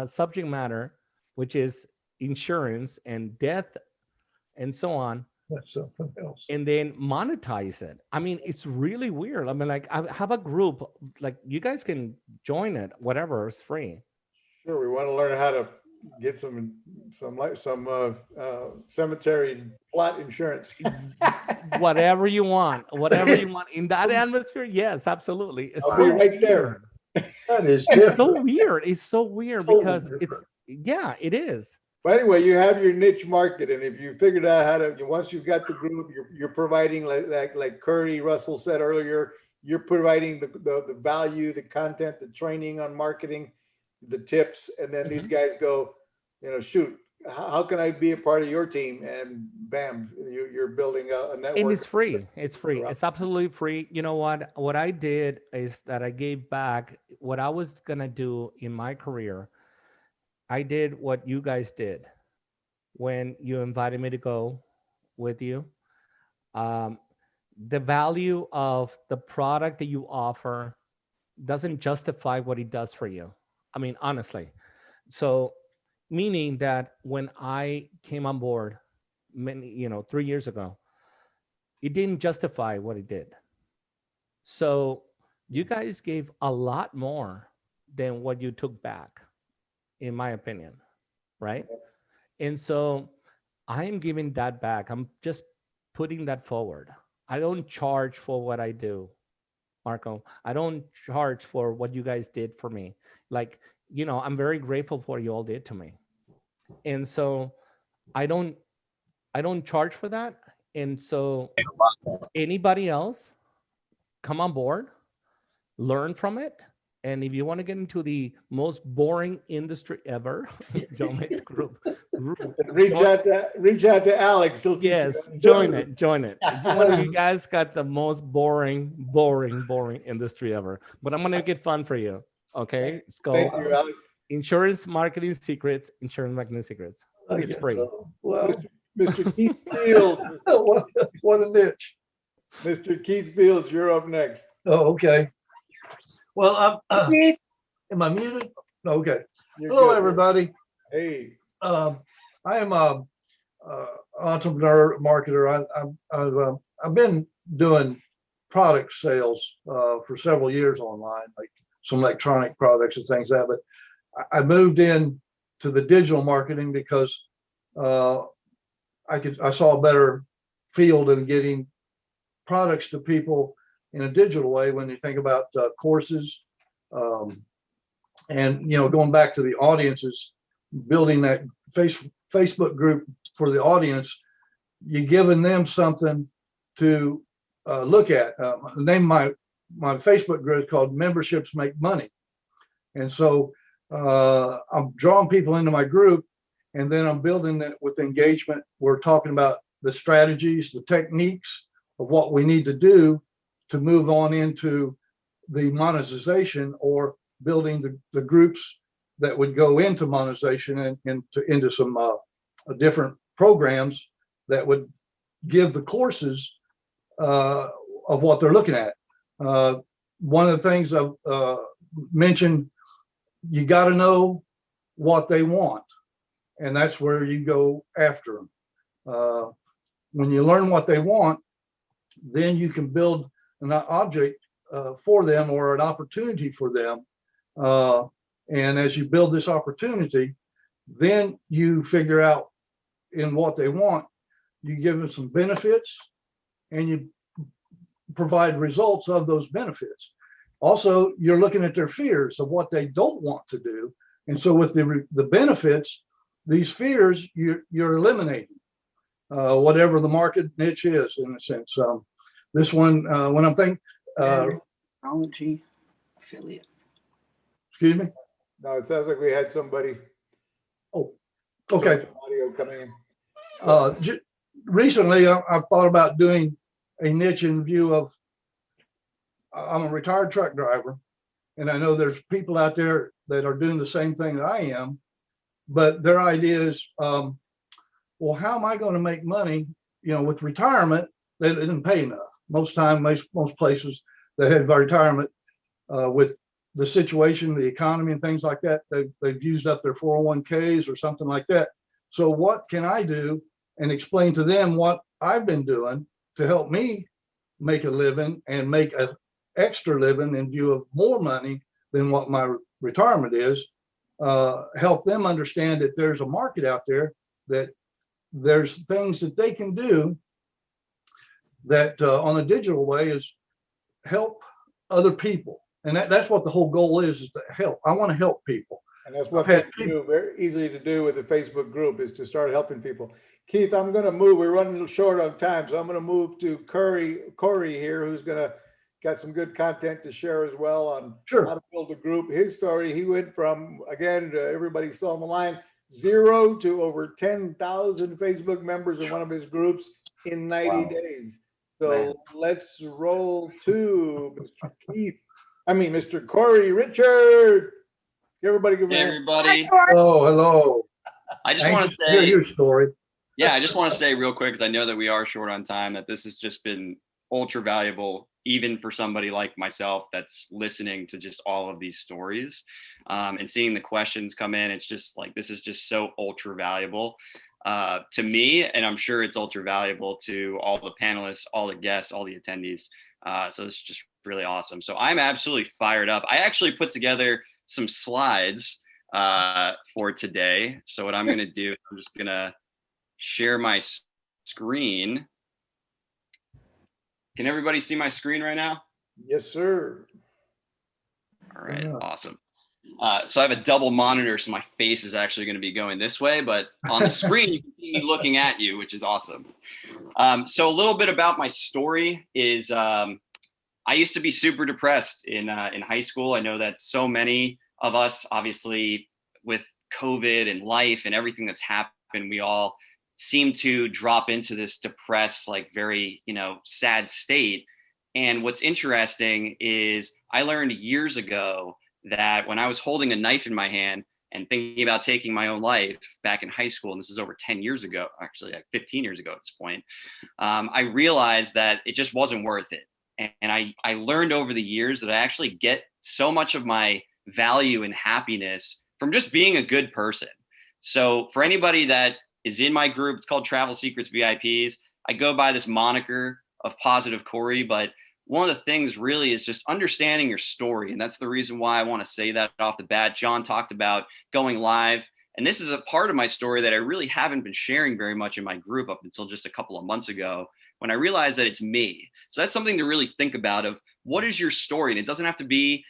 subject matter, which is insurance and death and so on, That's something else. and then monetize it. I mean, it's really weird. I mean, like, I have a group, like, you guys can join it, whatever, it's free. Sure, we want to learn how to get some cemetery plot insurance. whatever you want in that atmosphere. Yes, absolutely. It's I'll be right there. That is It's different. so weird. It's so weird Totally because different. it is. But anyway, you have your niche market, and if you figured out how to, once you've got the group, you're providing, like Curry Russell said earlier, you're providing the value, the content, the training on marketing, the tips, and then these guys go, shoot, how can I be a part of your team? And bam, you're building a network. And it's free. It's free. It's absolutely free. You know what? What I did is that I gave back what I was gonna do in my career. I did what you guys did when you invited me to go with you. The value of the product that you offer doesn't justify what it does for you. I mean, honestly. So, meaning that when I came on board, 3 years ago, it didn't justify what it did. So, you guys gave a lot more than what you took back, in my opinion, right? And so I am giving that back. I'm just putting that forward. I don't charge for what I do, Marco. I don't charge for what you guys did for me. Like, I'm very grateful for what you all did to me. And so I don't charge for that. And so anybody else, come on board, learn from it. And if you want to get into the most boring industry ever, join the group. Reach out to Alex. He'll teach Yes, you. join it. One of you guys got the most boring industry ever. But I'm gonna get fun for you. Okay, let's go. Thank you, Alex. Insurance marketing secrets. It's free. Well, Mr. Keith Fields. what a niche. Mr. Keith Fields, you're up next. Oh, okay. Well, Keith, am I muted? Okay. You're Hello, good. everybody. Hey. I am a entrepreneur, marketer. I've been doing product sales for several years online, like some electronic products and things like that. But I moved in to the digital marketing because I saw a better field in getting products to people in a digital way. When you think about courses, and going back to the audiences, building that Facebook group for the audience, you're giving them something to look at. The name of my Facebook group is called Memberships Make Money. And so I'm drawing people into my group, and then I'm building it with engagement. We're talking about the strategies, the techniques of what we need to do to move on into the monetization, or building the groups that would go into monetization and into some different programs that would give the courses of what they're looking at. One of the things I've mentioned, you got to know what they want, and that's where you go after them. When you learn what they want, then you can build an object for them, or an opportunity for them. And as you build this opportunity, then you figure out in what they want, you give them some benefits, and you provide results of those benefits. Also, you're looking at their fears of what they don't want to do. And so with the benefits, these fears, you're eliminating whatever the market niche is, in a sense. This one, when I'm thinking, Technology affiliate. excuse me? No, it sounds like we had somebody. Oh, okay. Audio coming in. Recently, I've thought about doing a niche in view of, I'm a retired truck driver, and I know there's people out there that are doing the same thing that I am, but their idea is, well, how am I going to make money? With retirement, they didn't pay enough. Most places that have retirement, with the situation, the economy and things like that, they've used up their 401ks or something like that. So what can I do, and explain to them what I've been doing to help me make a living and make an extra living in view of more money than what my retirement is. Help them understand that there's a market out there, that there's things that they can do that on a digital way is help other people. And that's what the whole goal is to help. I want to help people. And that's what we do, very easily to do with the Facebook group, is to start helping people. Keith, I'm going to move. We're running a little short on time, so I'm going to move to Corey here, who's got some good content to share as well on how to build a group. His story, he went from, again, everybody's still on the line, 0 to over 10,000 Facebook members in one of his groups in 90 days. So let's roll to Mr. Corey Richard. Everybody give Hey, everybody. Oh, hello. I just want to say, hear your story. Yeah, I just want to say real quick, because I know that we are short on time, that this has just been ultra valuable, even for somebody like myself that's listening to just all of these stories, and seeing the questions come in. It's just like, this is just so ultra valuable to me, and I'm sure it's ultra valuable to all the panelists, all the guests, all the attendees. So it's just really awesome. So I'm absolutely fired up. I actually put together some slides for today. So what I'm going to do, I'm just going to share my screen. Can everybody see my screen right now? Yes, sir. All right, awesome. So I have a double monitor, so my face is actually going to be going this way, but on the screen, you can see me looking at you, which is awesome. So a little bit about my story is I used to be super depressed in high school. I know that so many of us, obviously, with COVID and life and everything that's happened, we all seem to drop into this depressed, like very, sad state. And what's interesting is I learned years ago that when I was holding a knife in my hand and thinking about taking my own life back in high school, and this is over 10 years ago, actually like 15 years ago at this point, I realized that it just wasn't worth it. And I learned over the years that I actually get so much of my value and happiness from just being a good person. So for anybody that is in my group. It's called Travel Secrets VIPs. I go by this moniker of Positive Corey, but one of the things really is just understanding your story. And that's the reason why I want to say that off the bat. John talked about going live. And this is a part of my story that I really haven't been sharing very much in my group up until just a couple of months ago, when I realized that it's me. So that's something to really think about, of what is your story? And it doesn't have to be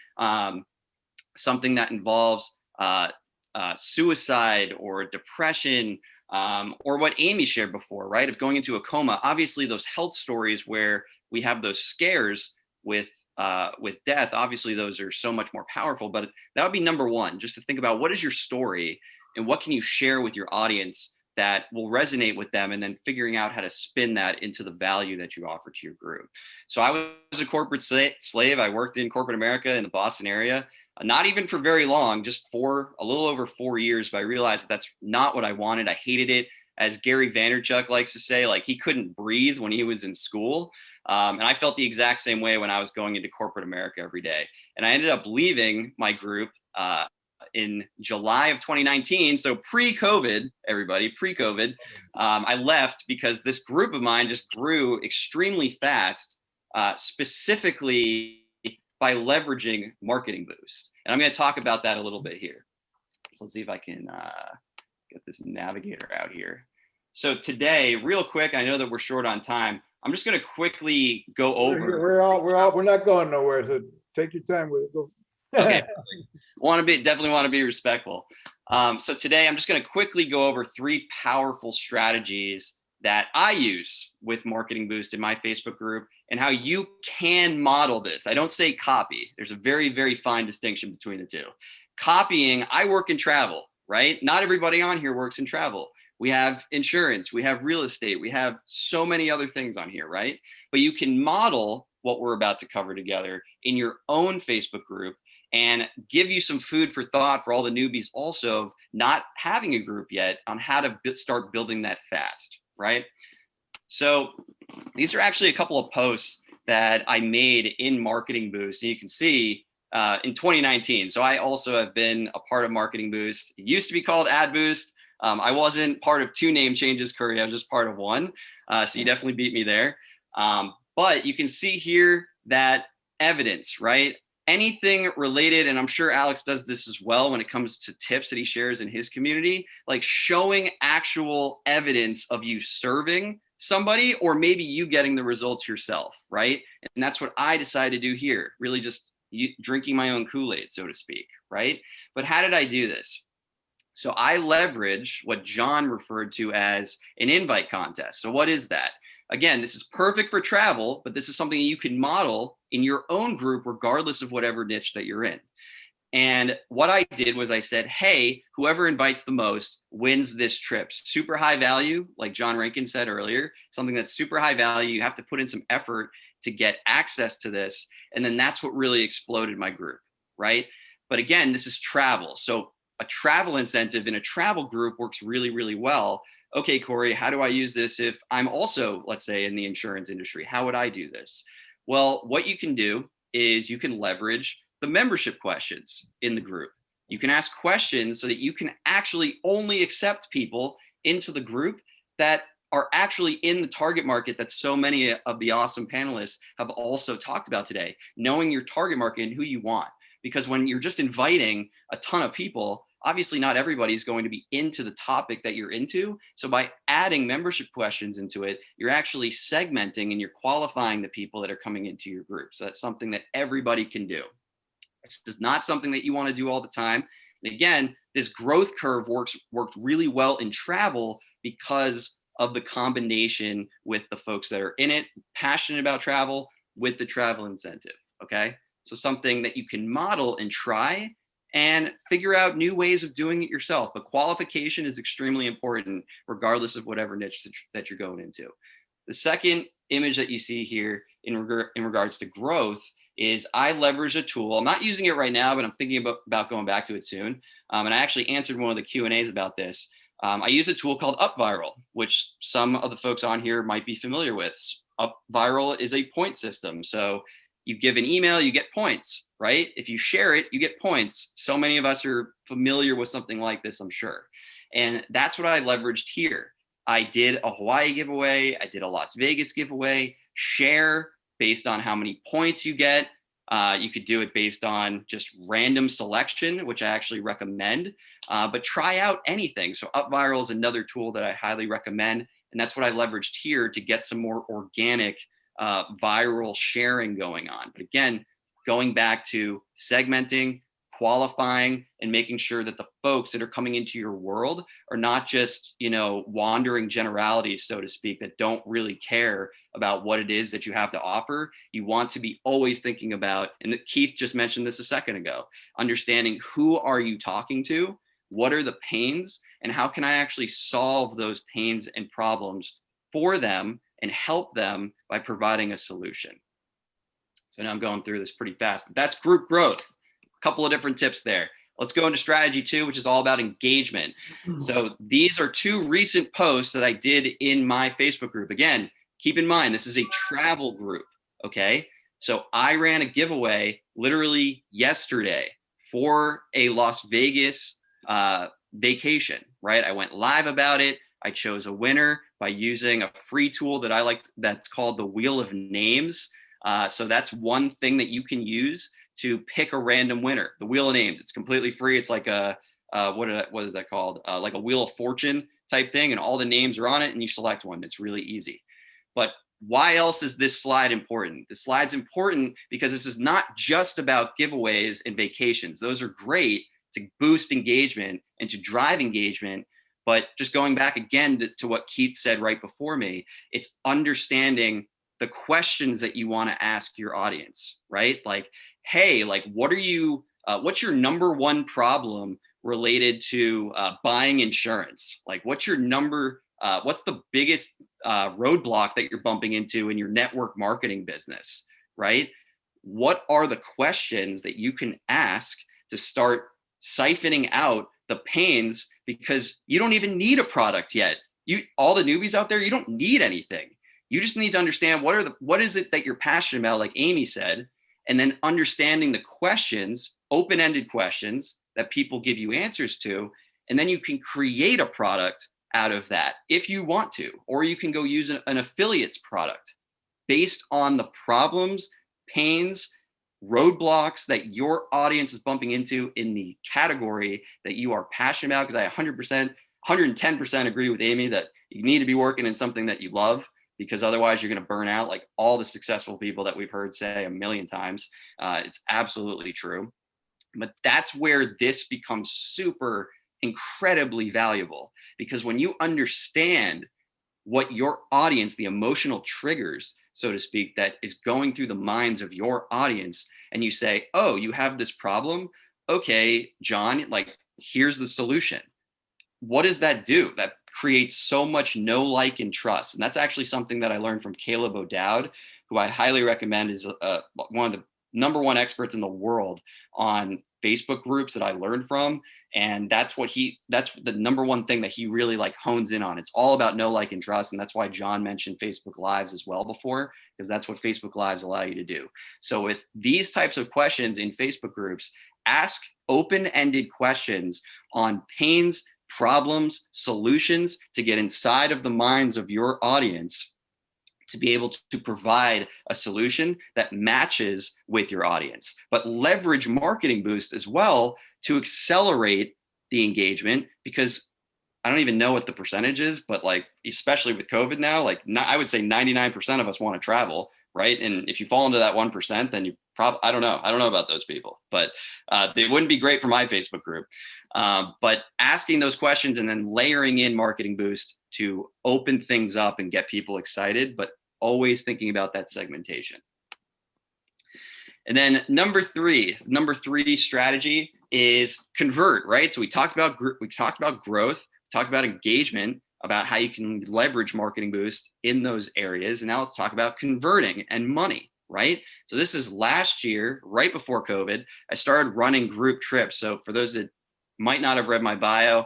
something that involves suicide or depression, or what Amy shared before, right? Of going into a coma. Obviously, those health stories where we have those scares with death, obviously those are so much more powerful, but that would be number one, just to think about what is your story and what can you share with your audience that will resonate with them, and then figuring out how to spin that into the value that you offer to your group. So I was a corporate slave. I worked in corporate America in the Boston area, not even for very long, just for a little over 4 years, but I realized that's not what I wanted. I hated it. As 𝗙𝗵𝗱𝗄 likes to say, like, he couldn't breathe when he was in school. And I felt the exact same way when I was going into corporate America every day. And I ended up leaving my group in July of 2019. So pre-COVID, everybody, pre-COVID, I left because this group of mine just grew extremely fast, specifically by leveraging Marketing Boost. And I'm going to talk about that a little bit here. So let's see if I can get this navigator out here. So today, real quick, I know that we're short on time. I'm just going to quickly go over. We're not going nowhere. So take your time with it. Go. Okay. Definitely want to be respectful. So today I'm just going to quickly go over 3 powerful strategies that I use with Marketing Boost in my Facebook group, and how you can model this. I don't say copy. There's a very, very fine distinction between the two. Copying, I work in travel, right? Not everybody on here works in travel. We have insurance, we have real estate, we have so many other things on here, right? But you can model what we're about to cover together in your own Facebook group, and give you some food for thought for all the newbies also of not having a group yet, on how to start building that fast, right? So these are actually a couple of posts that I made in Marketing Boost. And you can see in 2019. So I also have been a part of Marketing Boost. It used to be called Ad Boost. I wasn't part of 2 name changes, Curry. I was just part of 1. So you definitely beat me there. But you can see here that evidence, right? Anything related, and I'm sure Alex does this as well when it comes to tips that he shares in his community, like showing actual evidence of you serving somebody, or maybe you getting the results yourself, right? And that's what I decided to do here, really just drinking my own Kool-Aid, so to speak, right? But how did I do this? So I leverage what John referred to as an invite contest. So what is that? Again, this is perfect for travel, but this is something you can model in your own group, regardless of whatever niche that you're in. And what I did was I said, hey, whoever invites the most wins this trip. Super high value, like John Rankin said earlier, something that's super high value. You have to put in some effort to get access to this. And then that's what really exploded my group, right? But again, this is travel. So a travel incentive in a travel group works really, really well. Okay, Corey, how do I use this if I'm also, let's say, in the insurance industry? How would I do this? Well, what you can do is you can leverage the membership questions in the group. You can ask questions so that you can actually only accept people into the group that are actually in the target market that so many of the awesome panelists have also talked about today, knowing your target market and who you want. Because when you're just inviting a ton of people, obviously not everybody is going to be into the topic that you're into. So by adding membership questions into it, you're actually segmenting and you're qualifying the people that are coming into your group. So that's something that everybody can do. This is not something that you want to do all the time. And again, this growth curve worked really well in travel because of the combination with the folks that are in it, passionate about travel, with the travel incentive, okay? So something that you can model and try and figure out new ways of doing it yourself. But qualification is extremely important, regardless of whatever niche that you're going into. The second image that you see here in regards to growth is I leverage a tool. I'm not using it right now, but I'm thinking about going back to it soon. And I actually answered one of the Q&As about this. I use a tool called 𝗙𝗏𝗏, which some of the folks on here might be familiar with. 𝗙𝗏𝗏 is a point system. So you give an email, you get points, right? If you share it, you get points. So many of us are familiar with something like this, I'm sure. And that's what I leveraged here. I did a Hawaii giveaway. I did a Las Vegas giveaway. Share based on how many points you get. You could do it based on just random selection, which I actually recommend, but try out anything. So 𝗙𝗏𝗋○ is another tool that I highly recommend. And that's what I leveraged here to get some more organic viral sharing going on. But again, going back to segmenting, qualifying, and making sure that the folks that are coming into your world are not just, wandering generalities, so to speak, that don't really care about what it is that you have to offer. You want to be always thinking about, and Keith just mentioned this a second ago, understanding who are you talking to, what are the pains, and how can I actually solve those pains and problems for them and help them by providing a solution. So now I'm going through this pretty fast, but that's group growth. Couple of different tips there. Let's go into strategy 2, which is all about engagement. So these are 2 recent posts that I did in my Facebook group. Again, keep in mind, this is a travel group, okay? So I ran a giveaway literally yesterday for a Las Vegas vacation, right? I went live about it. I chose a winner by using a free tool that I liked that's called the Wheel of Names. So that's one thing that you can use to pick a random winner. The Wheel of Names, it's completely free. It's like a, what is that called? Like a Wheel of Fortune type thing, and all the names are on it and you select one. It's really easy. But why else is this slide important? This slide's important because this is not just about giveaways and vacations. Those are great to boost engagement and to drive engagement. But just going back again to what Keith said right before me, it's understanding the questions that you want to ask your audience, right? Like, hey, like, what are you, what's your number one problem related to buying insurance? Like, what's your what's the biggest roadblock that you're bumping into in your network marketing business, right? What are the questions that you can ask to start siphoning out the pains, because you don't even need a product yet. All the newbies out there, you don't need anything. You just need to understand what is it that you're passionate about, like Amy said, and then understanding the questions, open-ended questions that people give you answers to, and then you can create a product out of that if you want to, or you can go use an affiliates product based on the problems, pains, roadblocks that your audience is bumping into in the category that you are passionate about. Because I 110% agree with Amy that you need to be working in something that you love, because otherwise you're going to burn out, like all the successful people that we've heard say a million times. It's absolutely true. But that's where this becomes super incredibly valuable, because when you understand what your audience, the emotional triggers, so to speak, that is going through the minds of your audience, and you say, oh, you have this problem. Okay, John, like, here's the solution. What does that do? That creates so much know, like, and trust. And that's actually something that I learned from 𝗀𝗵𝗋, who I highly recommend is one of the #1 experts in the world on Facebook groups that I learned from. And that's the #1 thing that he really like hones in on. It's all about know, like, and trust. And that's why John mentioned Facebook Lives as well before, because that's what Facebook Lives allow you to do. So with these types of questions in Facebook groups, ask open-ended questions on pains, problems, solutions to get inside of the minds of your audience, to be able to provide a solution that matches with your audience, but leverage Marketing Boost as well to accelerate the engagement. Because I don't even know what the percentage is, but like, especially with COVID now, like I would say 99% of us want to travel, right? And if you fall into that 1%, then you probably, I don't know about those people, but they wouldn't be great for my Facebook group. But asking those questions and then layering in Marketing Boost to open things up and get people excited, but always thinking about that segmentation. And then number three strategy is convert, right? So we talked about growth, we talked about engagement, about how you can leverage Marketing Boost in those areas. And now let's talk about converting and money, right? So this is last year, right before COVID, I started running group trips. So for those that might not have read my bio,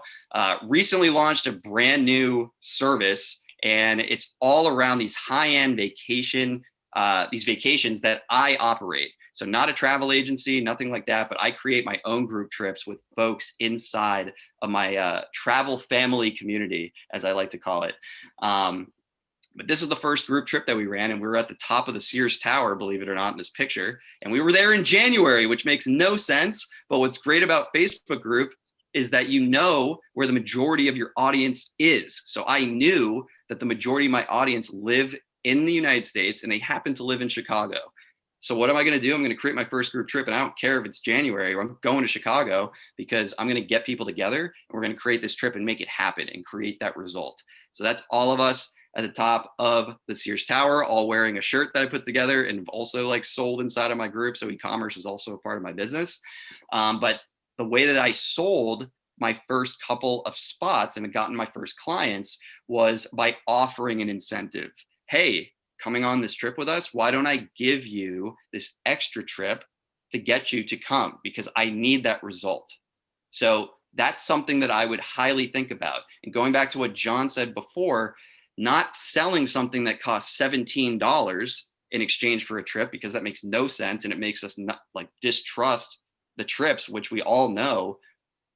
recently launched a brand new service, and it's all around these high-end vacations that I operate. So not a travel agency, nothing like that, but I create my own group trips with folks inside of my travel family community, as I like to call it. But this is the first group trip that we ran, and we were at the top of the Sears Tower, believe it or not, in this picture. And we were there in January, which makes no sense. But what's great about Facebook group is that you know where the majority of your audience is. So I knew that the majority of my audience live in the United States, and they happen to live in Chicago. So what am I going to do? I'm going to create my first group trip, and I don't care if it's January or I'm going to Chicago, because I'm going to get people together and we're going to create this trip and make it happen and create that result. So that's all of us at the top of the Sears Tower, all wearing a shirt that I put together and also like sold inside of my group. So e-commerce is also a part of my business. But the way that I sold my first couple of spots and had gotten my first clients was by offering an incentive. Hey, coming on this trip with us, why don't I give you this extra trip to get you to come? Because I need that result. So that's something that I would highly think about. And going back to what John said before, not selling something that costs $17 in exchange for a trip, because that makes no sense. And it makes us not like distrust the trips, which we all know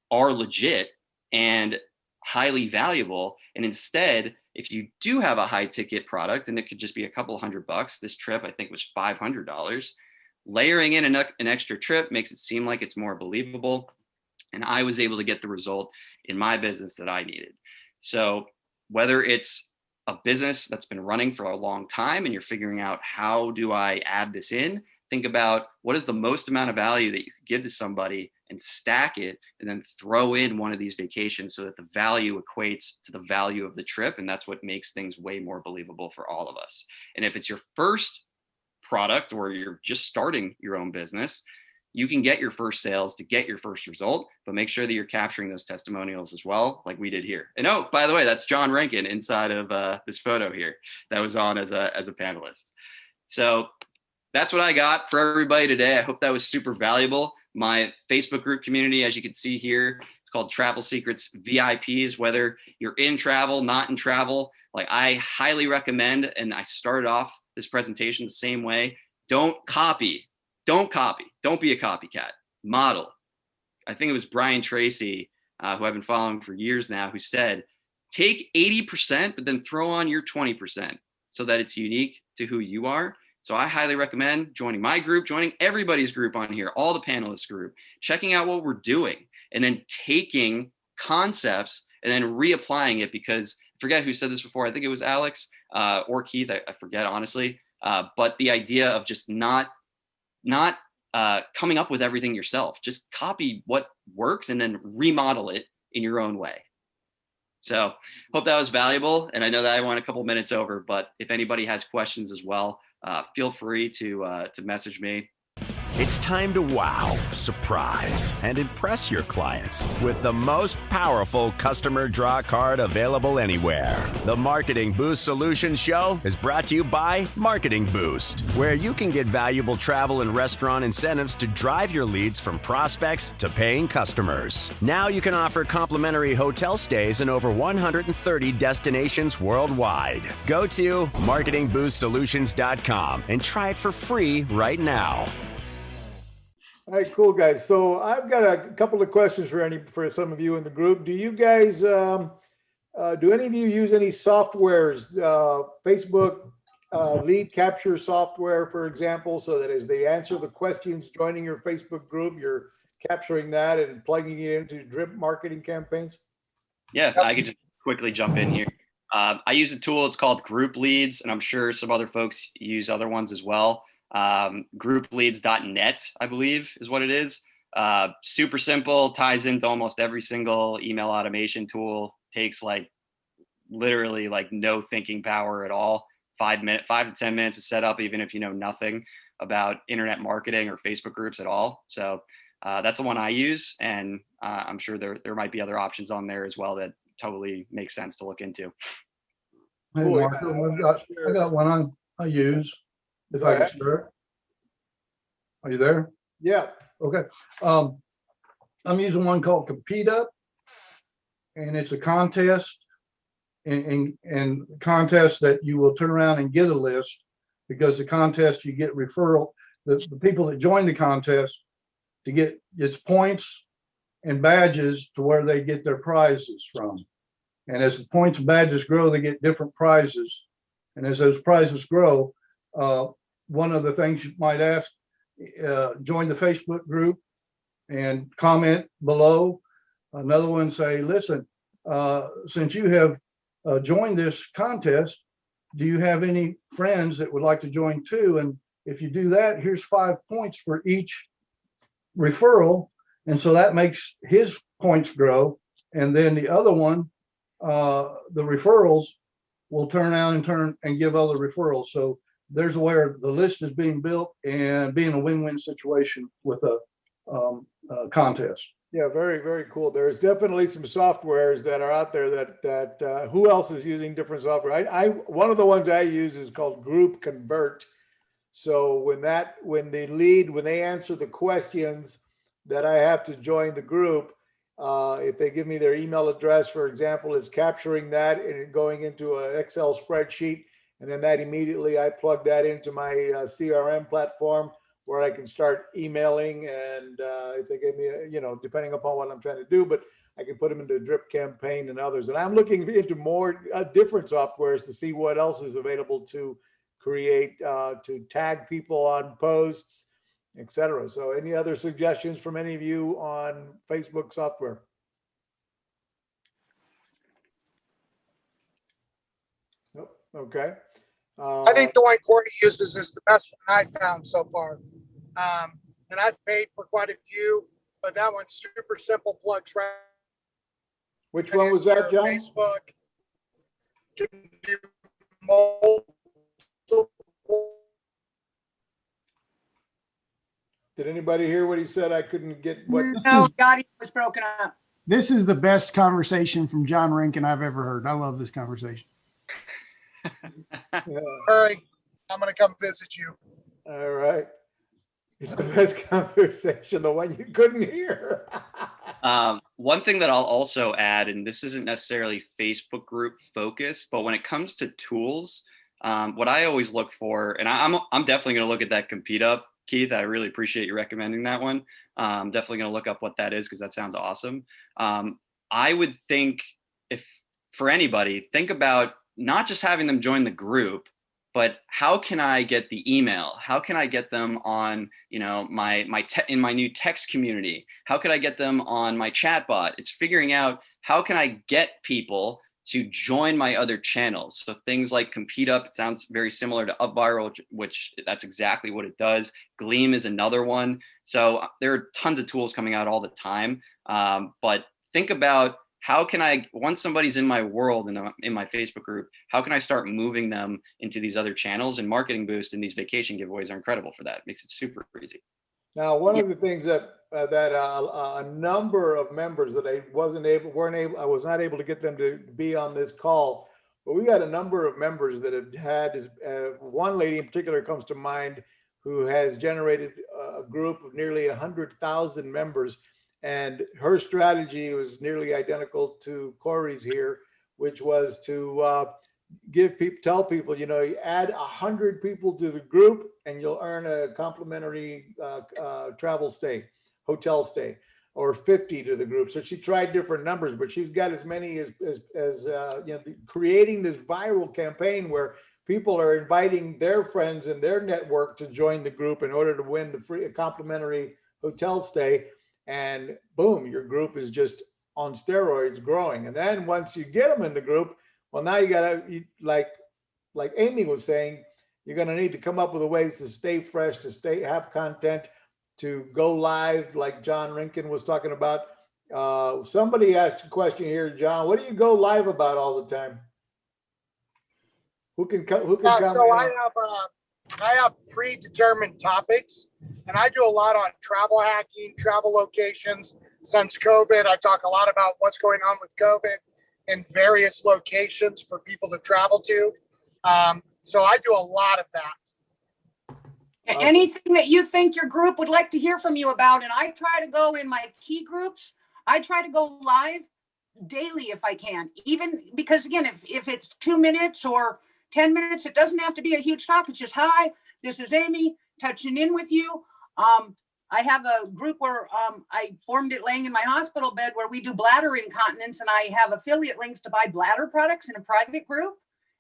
are legit and highly valuable. And instead, if you do have a high ticket product, and it could just be a couple $100, this trip, I think, was $500, layering in an extra trip makes it seem like it's more believable. And I was able to get the result in my business that I needed. So whether it's a business that's been running for a long time and you're figuring out, how do I add this in? Think about what is the most amount of value that you could give to somebody and stack it, and then throw in one of these vacations so that the value equates to the value of the trip. And that's what makes things way more believable for all of us. And if it's your first product or you're just starting your own business, you can get your first sales to get your first result, but make sure that you're capturing those testimonials as well, like we did here. And oh, by the way, that's John Rankin inside of this photo here that was on as a panelist. So that's what I got for everybody today. I hope that was super valuable. My Facebook group community, as you can see here, it's called Travel Secrets VIPs. Whether you're in travel, not in travel, like I highly recommend, and I started off this presentation the same way, don't copy. Don't copy. Don't be a copycat. Model. I think it was Brian Tracy, who I've been following for years now, who said, take 80%, but then throw on your 20% so that it's unique to who you are. So I highly recommend joining my group, joining everybody's group on here, all the panelists group, checking out what we're doing, and then taking concepts and then reapplying it. Because I forget who said this before. I think it was Alex or Keith. I forget, honestly. But the idea of just not coming up with everything yourself, just copy what works and then remodel it in your own way. So hope that was valuable. And I know that I went a couple minutes over, but if anybody has questions as well, feel free to message me. It's time to wow, surprise, and impress your clients with the most powerful customer draw card available anywhere. The Marketing Boost Solutions Show is brought to you by Marketing Boost, where you can get valuable travel and restaurant incentives to drive your leads from prospects to paying customers. Now you can offer complimentary hotel stays in over 130 destinations worldwide. Go to marketingboostsolutions.com and try it for free right now. All right, cool, guys. So I've got a couple of questions for some of you in the group. Do you guys, do any of you use any softwares, Facebook lead capture software, for example, so that as they answer the questions joining your Facebook group, you're capturing that and plugging it into drip marketing campaigns? Yeah, I could just quickly jump in here. I use a tool, it's called Group Leads, and I'm sure some other folks use other ones as well. Groupleads.net, I believe is what it is. Super simple, ties into almost every single email automation tool, takes like literally like no thinking power at all. 5 to 10 minutes to set up, even if you know nothing about internet marketing or Facebook groups at all. So that's the one I use, and I'm sure there might be other options on there as well that totally makes sense to look into. Hey, Marco, I got one I use. If I can start. Are you there? Yeah. Okay. I'm using one called 𝗀𝗵𝗶, and it's a contest and contest that you will turn around and get a list, because the contest you get referral. the people that join the contest to get its points and badges to where they get their prizes from. And as the points and badges grow, they get different prizes. And as those prizes grow, one of the things you might ask, join the Facebook group and comment below. Another one say, listen, since you have joined this contest, do you have any friends that would like to join too? And if you do that, here's 5 points for each referral. And so that makes his points grow. And then the other one, the referrals will turn out and give other referrals. So there's where the list is being built and being a win-win situation with a contest. Yeah, very, very cool. There's definitely some softwares that are out there that who else is using different software? One of the ones I use is called Group Convert. So when they answer the questions that I have to join the group, if they give me their email address, for example, it's capturing that and going into an Excel spreadsheet. And then that immediately I plug that into my CRM platform where I can start emailing. And if they give me, depending upon what I'm trying to do, but I can put them into Drip Campaign and others. And I'm looking into more different softwares to see what else is available to create, to tag people on posts, etc. So any other suggestions from any of you on Facebook software? Nope. Okay. I think the one Courtney uses is the best one I found so far. And I've paid for quite a few, but that one's super simple, plugs right. Which one was that, John? Facebook. Can do multiple. Did anybody hear what he said? I couldn't get what. No, God, was broken up. This is the best conversation from John Rankin I've ever heard. I love this conversation. Yeah. Hurry, I'm going to come visit you. All right. The best conversation, the one you couldn't hear. One thing that I'll also add, and this isn't necessarily Facebook group focus, but when it comes to tools, what I always look for, and I'm definitely going to look at that 𝗀𝗵𝗶𝗹, Keith. I really appreciate you recommending that one. I'm definitely going to look up what that is because that sounds awesome. I would think for anybody, think about not just having them join the group, but how can I get the email? How can I get them on, in my new text community? How could I get them on my chatbot? It's figuring out how can I get people to join my other channels. So things like 𝗀𝗵𝗶𝗹, it sounds very similar to 𝗪𝗏�viral, which that's exactly what it does. 𝗀𝗏 is another one. So there are tons of tools coming out all the time. But think about how can I, once somebody's in my world and in my Facebook group, how can I start moving them into these other channels? And Marketing Boost and these vacation giveaways are incredible for that. It makes it super easy. Now, one of the things that a number of members that I was not able to get them to be on this call, but we got a number of members that have had, one lady in particular comes to mind who has generated a group of nearly 100,000 members. And her strategy was nearly identical to Corey's here, which was to tell people, you add 100 people to the group and you'll earn a complimentary hotel stay, or 50 to the group. So she tried different numbers, but she's got as many as creating this viral campaign where people are inviting their friends and their network to join the group in order to win the complimentary hotel stay. And boom, your group is just on steroids growing. And then once you get them in the group, well, now you got to, like Amy was saying, you're going to need to come up with ways to stay fresh, to have content, to go live, like John Rankin was talking about. Somebody asked a question here, John. What do you go live about all the time? Who can come? So I have predetermined topics, and I do a lot on travel hacking, travel locations. Since COVID, I talk a lot about what's going on with COVID in various locations for people to travel to. So I do a lot of that. Anything that you think your group would like to hear from you about, and I try to go in my key groups. I try to go live daily if I can, even because, again, if it's 2 minutes or 10 minutes, it doesn't have to be a huge talk. It's just, hi, this is Amy. touching in with you. I have a group where I formed it laying in my hospital bed where we do bladder incontinence, and I have affiliate links to buy bladder products in a private group.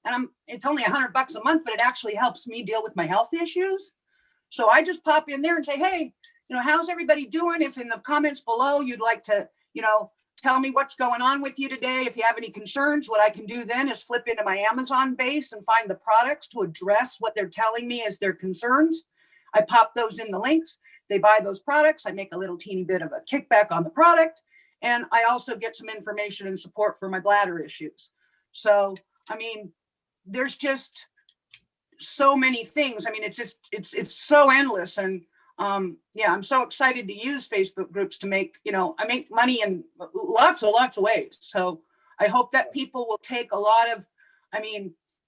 And it's only $100 a month, but it actually helps me deal with my health issues. So I just pop in there and say, hey, how's everybody doing? If in the comments below you'd like to, tell me what's going on with you today. If you have any concerns, what I can do then is flip into my Amazon base and find the products to address what they're telling me as their concerns. I pop those in the links. They buy those products. I make a little teeny bit of a kickback on the product. And I also get some information and support for my bladder issues. So, there's just so many things. It's so endless. And yeah, I'm so excited to use Facebook groups to make, I make money in lots of ways. So I hope that people will take a lot of,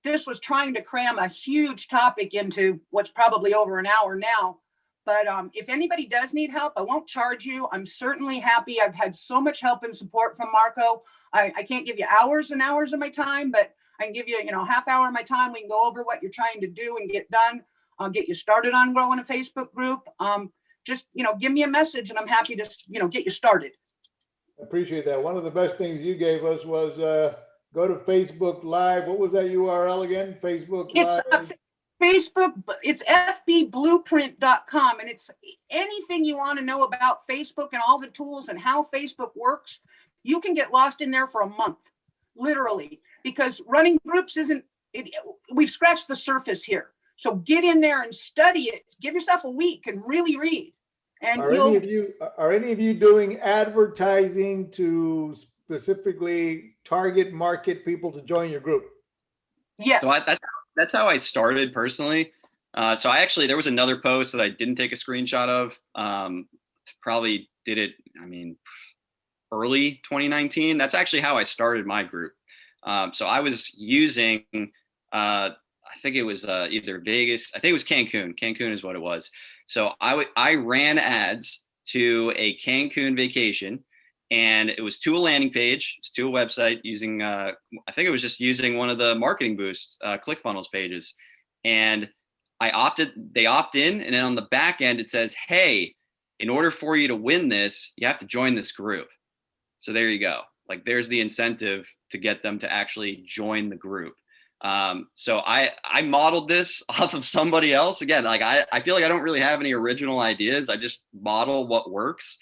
this was trying to cram a huge topic into what's probably over an hour now. But if anybody does need help, I won't charge you. I'm certainly happy. I've had so much help and support from Marco. I can't give you hours and hours of my time, but I can give you, half hour of my time. We can go over what you're trying to do and get done. I'll get you started on growing a Facebook group. Just, give me a message and I'm happy to, get you started. I appreciate that. One of the best things you gave us was go to Facebook Live. What was that URL again? Facebook Live. Facebook, it's fbblueprint.com, and it's anything you want to know about Facebook and all the tools and how Facebook works. You can get lost in there for a month, literally, because running groups we've scratched the surface here. So get in there and study it. Give yourself a week and really read. And are any of you doing advertising to specifically target market people to join your group? Yes. So that's how I started personally. There was another post that I didn't take a screenshot of. Probably did it, early 2019. That's actually how I started my group. So I was using, I think it was either Vegas. I think it was Cancun. Cancun is what it was. So I ran ads to a Cancun vacation, and it was to a landing page, it's to a website using, I think it was just using one of the Marketing Boost ClickFunnels pages. And they opt in, and then on the back end, it says, hey, in order for you to win this, you have to join this group. So there you go. Like, there's the incentive to get them to actually join the group. So I modeled this off of somebody else. Again, like I feel like I don't really have any original ideas. I just model what works.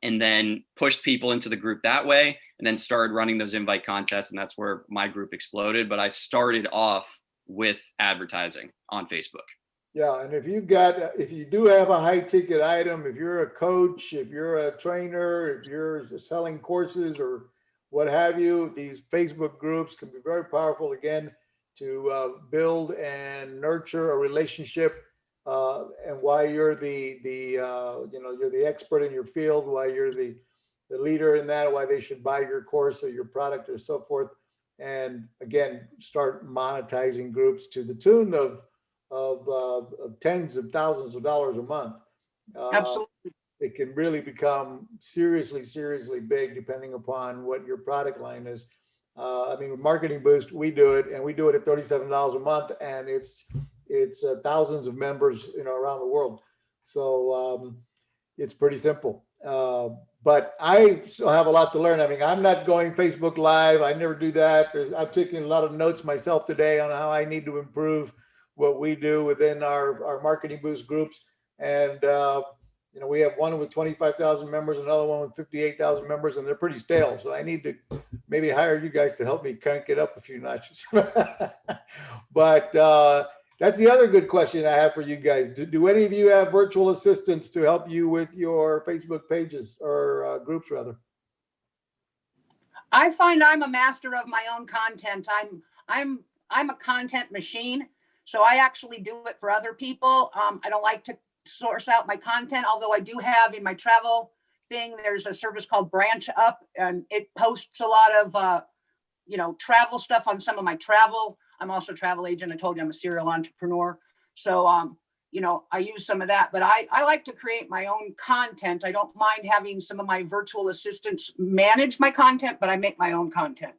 And then pushed people into the group that way, and then started running those invite contests. And that's where my group exploded. But I started off with advertising on Facebook. Yeah. And if you do have a high ticket item, if you're a coach, if you're a trainer, if you're selling courses or what have you, these Facebook groups can be very powerful, again, to build and nurture a relationship. And why you're you're the expert in your field, why you're the leader in that, why they should buy your course or your product or so forth. And again, start monetizing groups to the tune of tens of thousands of dollars a month. Absolutely. It can really become seriously big depending upon what your product line is. With Marketing Boost, we do it, and we do it at $37 a month, and it's thousands of members, around the world. So it's pretty simple. But I still have a lot to learn. I'm not going Facebook Live. I never do that. I've taken a lot of notes myself today on how I need to improve what we do within our Marketing Boost groups. And we have one with 25,000 members, another one with 58,000 members, and they're pretty stale. So I need to maybe hire you guys to help me crank it up a few notches. But that's the other good question I have for you guys. Do any of you have virtual assistants to help you with your Facebook pages or groups, rather? I find I'm a master of my own content. I'm a content machine, so I actually do it for other people. I don't like to source out my content, although I do have in my travel thing, there's a service called Branch Up, and it posts a lot of travel stuff on some of my travel. I'm also a travel agent. I told you I'm a serial entrepreneur. So, I use some of that, but I like to create my own content. I don't mind having some of my virtual assistants manage my content, but I make my own content.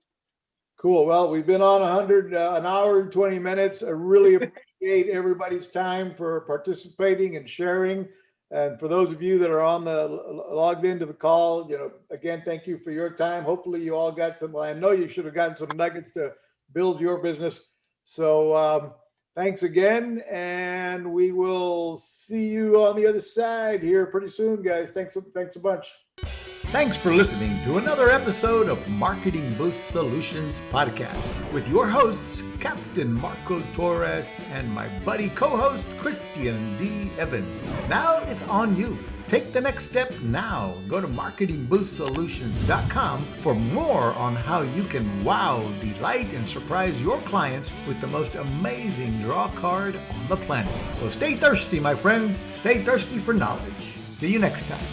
Cool. Well, we've been on an hour and 20 minutes. I really appreciate appreciate everybody's time for participating and sharing. And for those of you that are on the logged into the call, again, thank you for your time. Hopefully you all got some, well, I know you should have gotten some nuggets to build your business. So thanks again. And we will see you on the other side here pretty soon, guys. Thanks a bunch. Thanks for listening to another episode of Marketing Boost Solutions Podcast with your hosts, Captain Marco Torres and my buddy co-host, Christian D. Evans. Now it's on you. Take the next step now. Go to marketingboostsolutions.com for more on how you can wow, delight, and surprise your clients with the most amazing draw card on the planet. So stay thirsty, my friends. Stay thirsty for knowledge. See you next time.